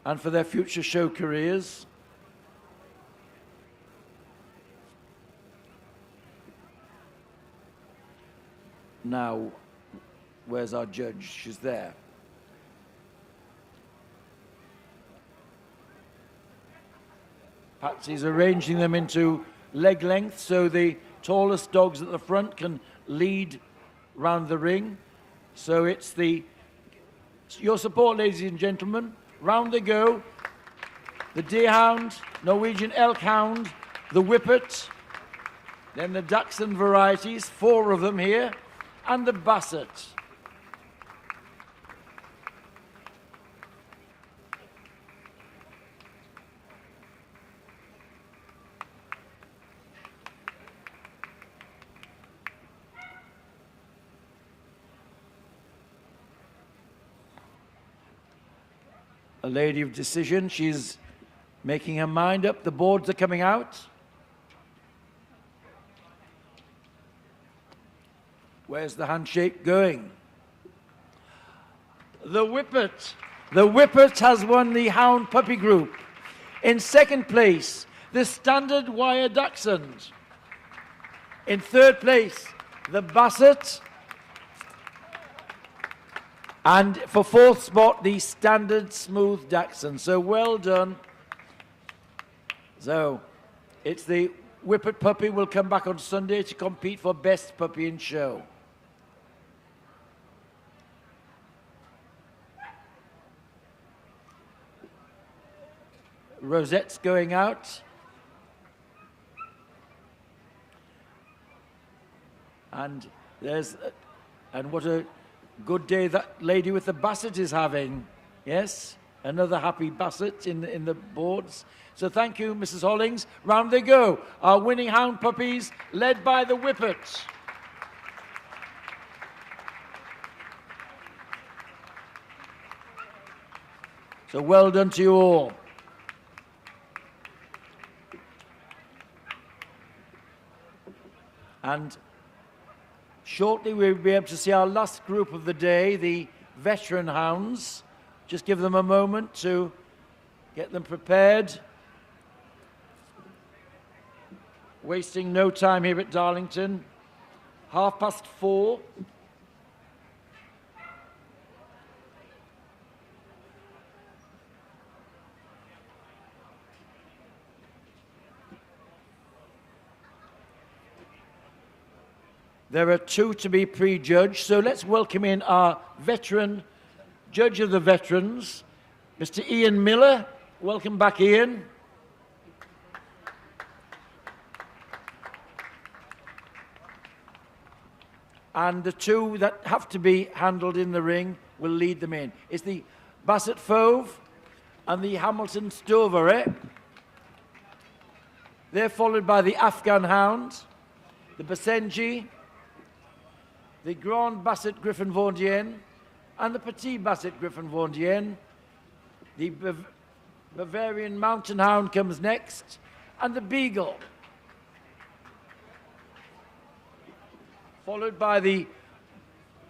and for their future show careers. Now, where's our judge? She's there. Patsy's arranging them into leg length so the tallest dogs at the front can lead round the ring. So it's your support, ladies and gentlemen. Round they go. The Deerhound, Norwegian Elk Hound, the Whippet, then the Dachshund varieties, 4 of them here, and the Basset. a lady of decision. She's making her mind up. The boards are coming out. Where's the handshake going? The Whippet. The Whippet has won the Hound Puppy Group. In second place, the Standard Wire Dachshund. In third place, the Basset. And for fourth spot, the Standard Smooth Dachshund. So well done. So it's the Whippet puppy will come back on Sunday to compete for Best Puppy in Show. Rosette's going out. And and what a good day that lady with the Basset is having. Yes, another happy Basset in the boards. So thank you, Mrs. Hollings. Round they go. Our winning hound puppies, led by the Whippet. So well done to you all. And shortly we'll be able to see our last group of the day, the veteran hounds. Just give them a moment to get them prepared. Wasting no time here at Darlington. 4:30. There are two to be prejudged, so let's welcome in our veteran judge of the veterans, Mr. Ian Miller. Welcome back, Ian. And the two that have to be handled in the ring will lead them in. It's the Basset Fove and the Hamilton Stover. They're followed by the Afghan Hound, the Basenji, the Grand Basset Griffon Fove, and the Petite Basset Griffon Fove. The Bavarian Mountain Hound comes next, and the Beagle. Followed by the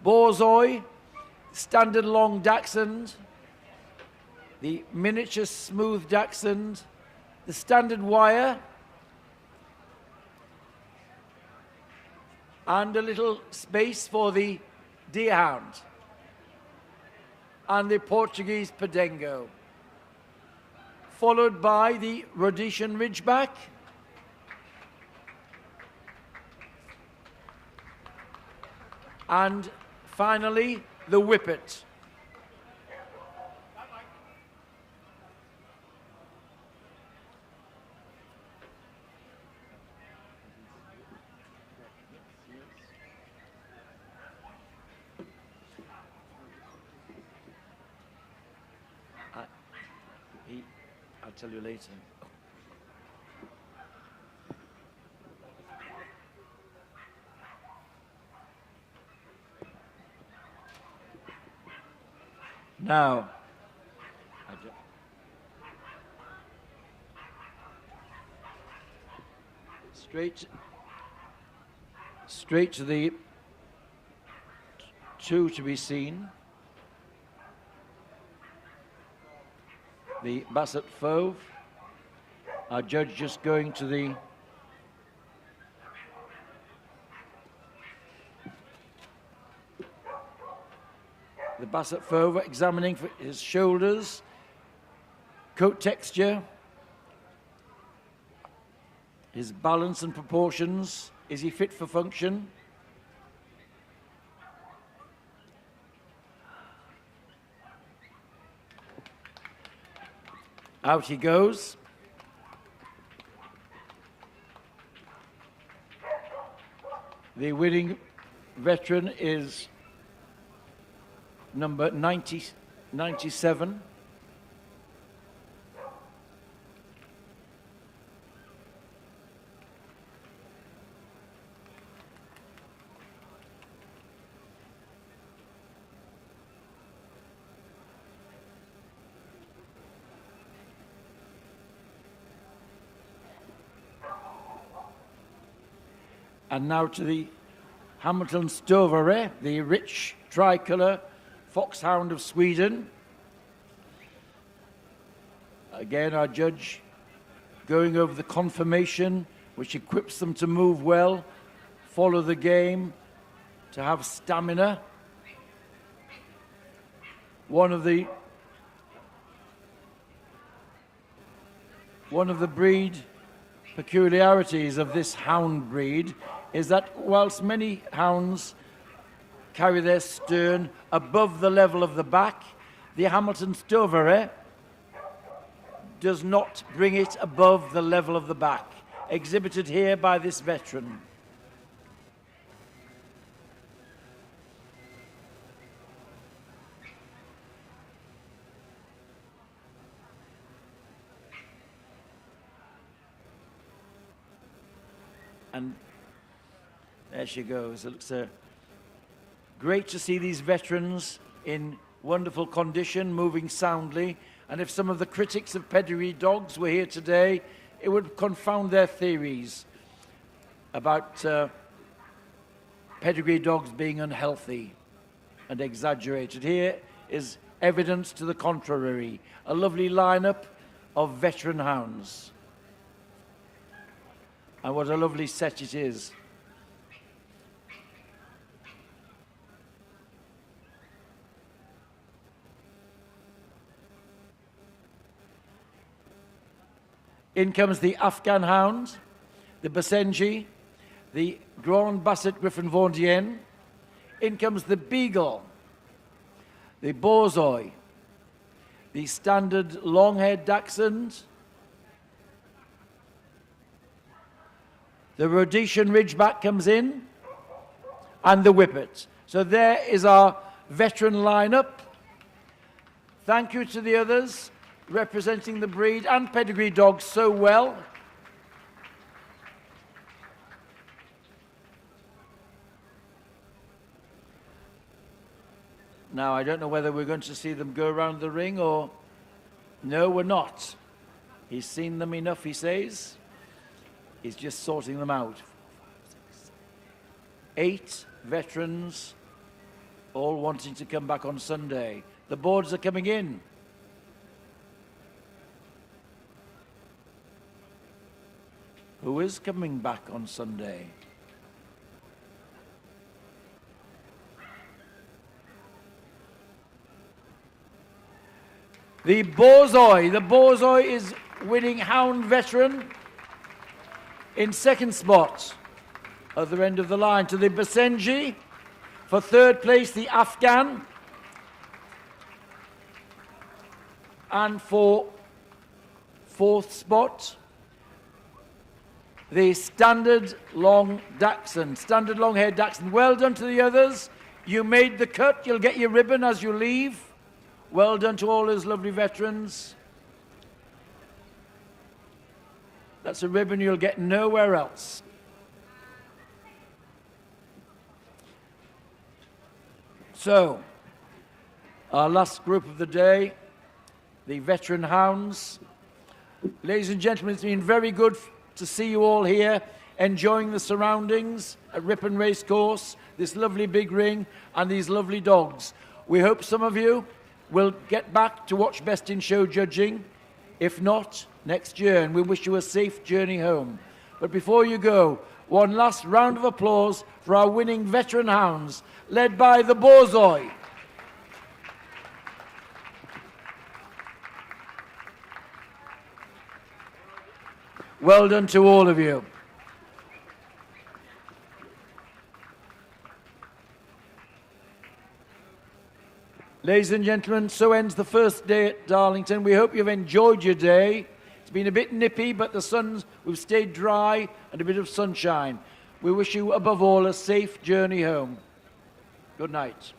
Borzoi, Standard Long Dachshund, the Miniature Smooth Dachshund, the Standard Wire, and a little space for the Deerhound, and the Portuguese Podengo. Followed by the Rhodesian Ridgeback, and finally, the Whippet. I'll tell you later. Now, straight to the two to be seen. The Basset Fove. Our judge just going to the Basset Fove, examining for his shoulders, coat texture, his balance and proportions. Is he fit for function? Out he goes. The winning veteran is number 97. And now to the Hamilton Stövare, the rich tricolour foxhound of Sweden. Again, our judge going over the conformation, which equips them to move well, follow the game, to have stamina. One of the breed peculiarities of this hound breed is that whilst many hounds carry their stern above the level of the back, the Hamilton Stövare does not bring it above the level of the back, exhibited here by this veteran. And there she goes. It looks great to see these veterans in wonderful condition, moving soundly. And if some of the critics of pedigree dogs were here today, it would confound their theories about pedigree dogs being unhealthy and exaggerated. Here is evidence to the contrary. A lovely lineup of veteran hounds. And what a lovely set it is. In comes the Afghan Hound, the Basenji, the Grand Basset Griffon Fove. In comes the Beagle, the Borzoi, the standard long-haired Dachshund, the Rhodesian Ridgeback comes in, and the Whippet. So there is our veteran lineup. Thank you to the others representing the breed and pedigree dogs so well. Now, I don't know whether we're going to see them go around the ring or... No, we're not. He's seen them enough, he says. He's just sorting them out. 8 veterans, all wanting to come back on Sunday. The boards are coming in. Who is coming back on Sunday? The Borzoi is winning hound veteran in second spot, other end of the line. To the Basenji, for third place, the Afghan. And for fourth spot, the standard long Dachshund, standard long-haired Dachshund. Well done to the others. You made the cut. You'll get your ribbon as you leave. Well done to all those lovely veterans. That's a ribbon you'll get nowhere else. So, our last group of the day, the veteran hounds. Ladies and gentlemen, it's been very good to see you all here, enjoying the surroundings at Ripon Racecourse, this lovely big ring, and these lovely dogs. We hope some of you will get back to watch Best in Show judging. If not, next year, and we wish you a safe journey home. But before you go, one last round of applause for our winning veteran hounds, led by the Borzoi. Well done to all of you. Ladies and gentlemen, so ends the first day at Darlington. We hope you've enjoyed your day. It's been a bit nippy, but we've stayed dry and a bit of sunshine. We wish you, above all, a safe journey home. Good night.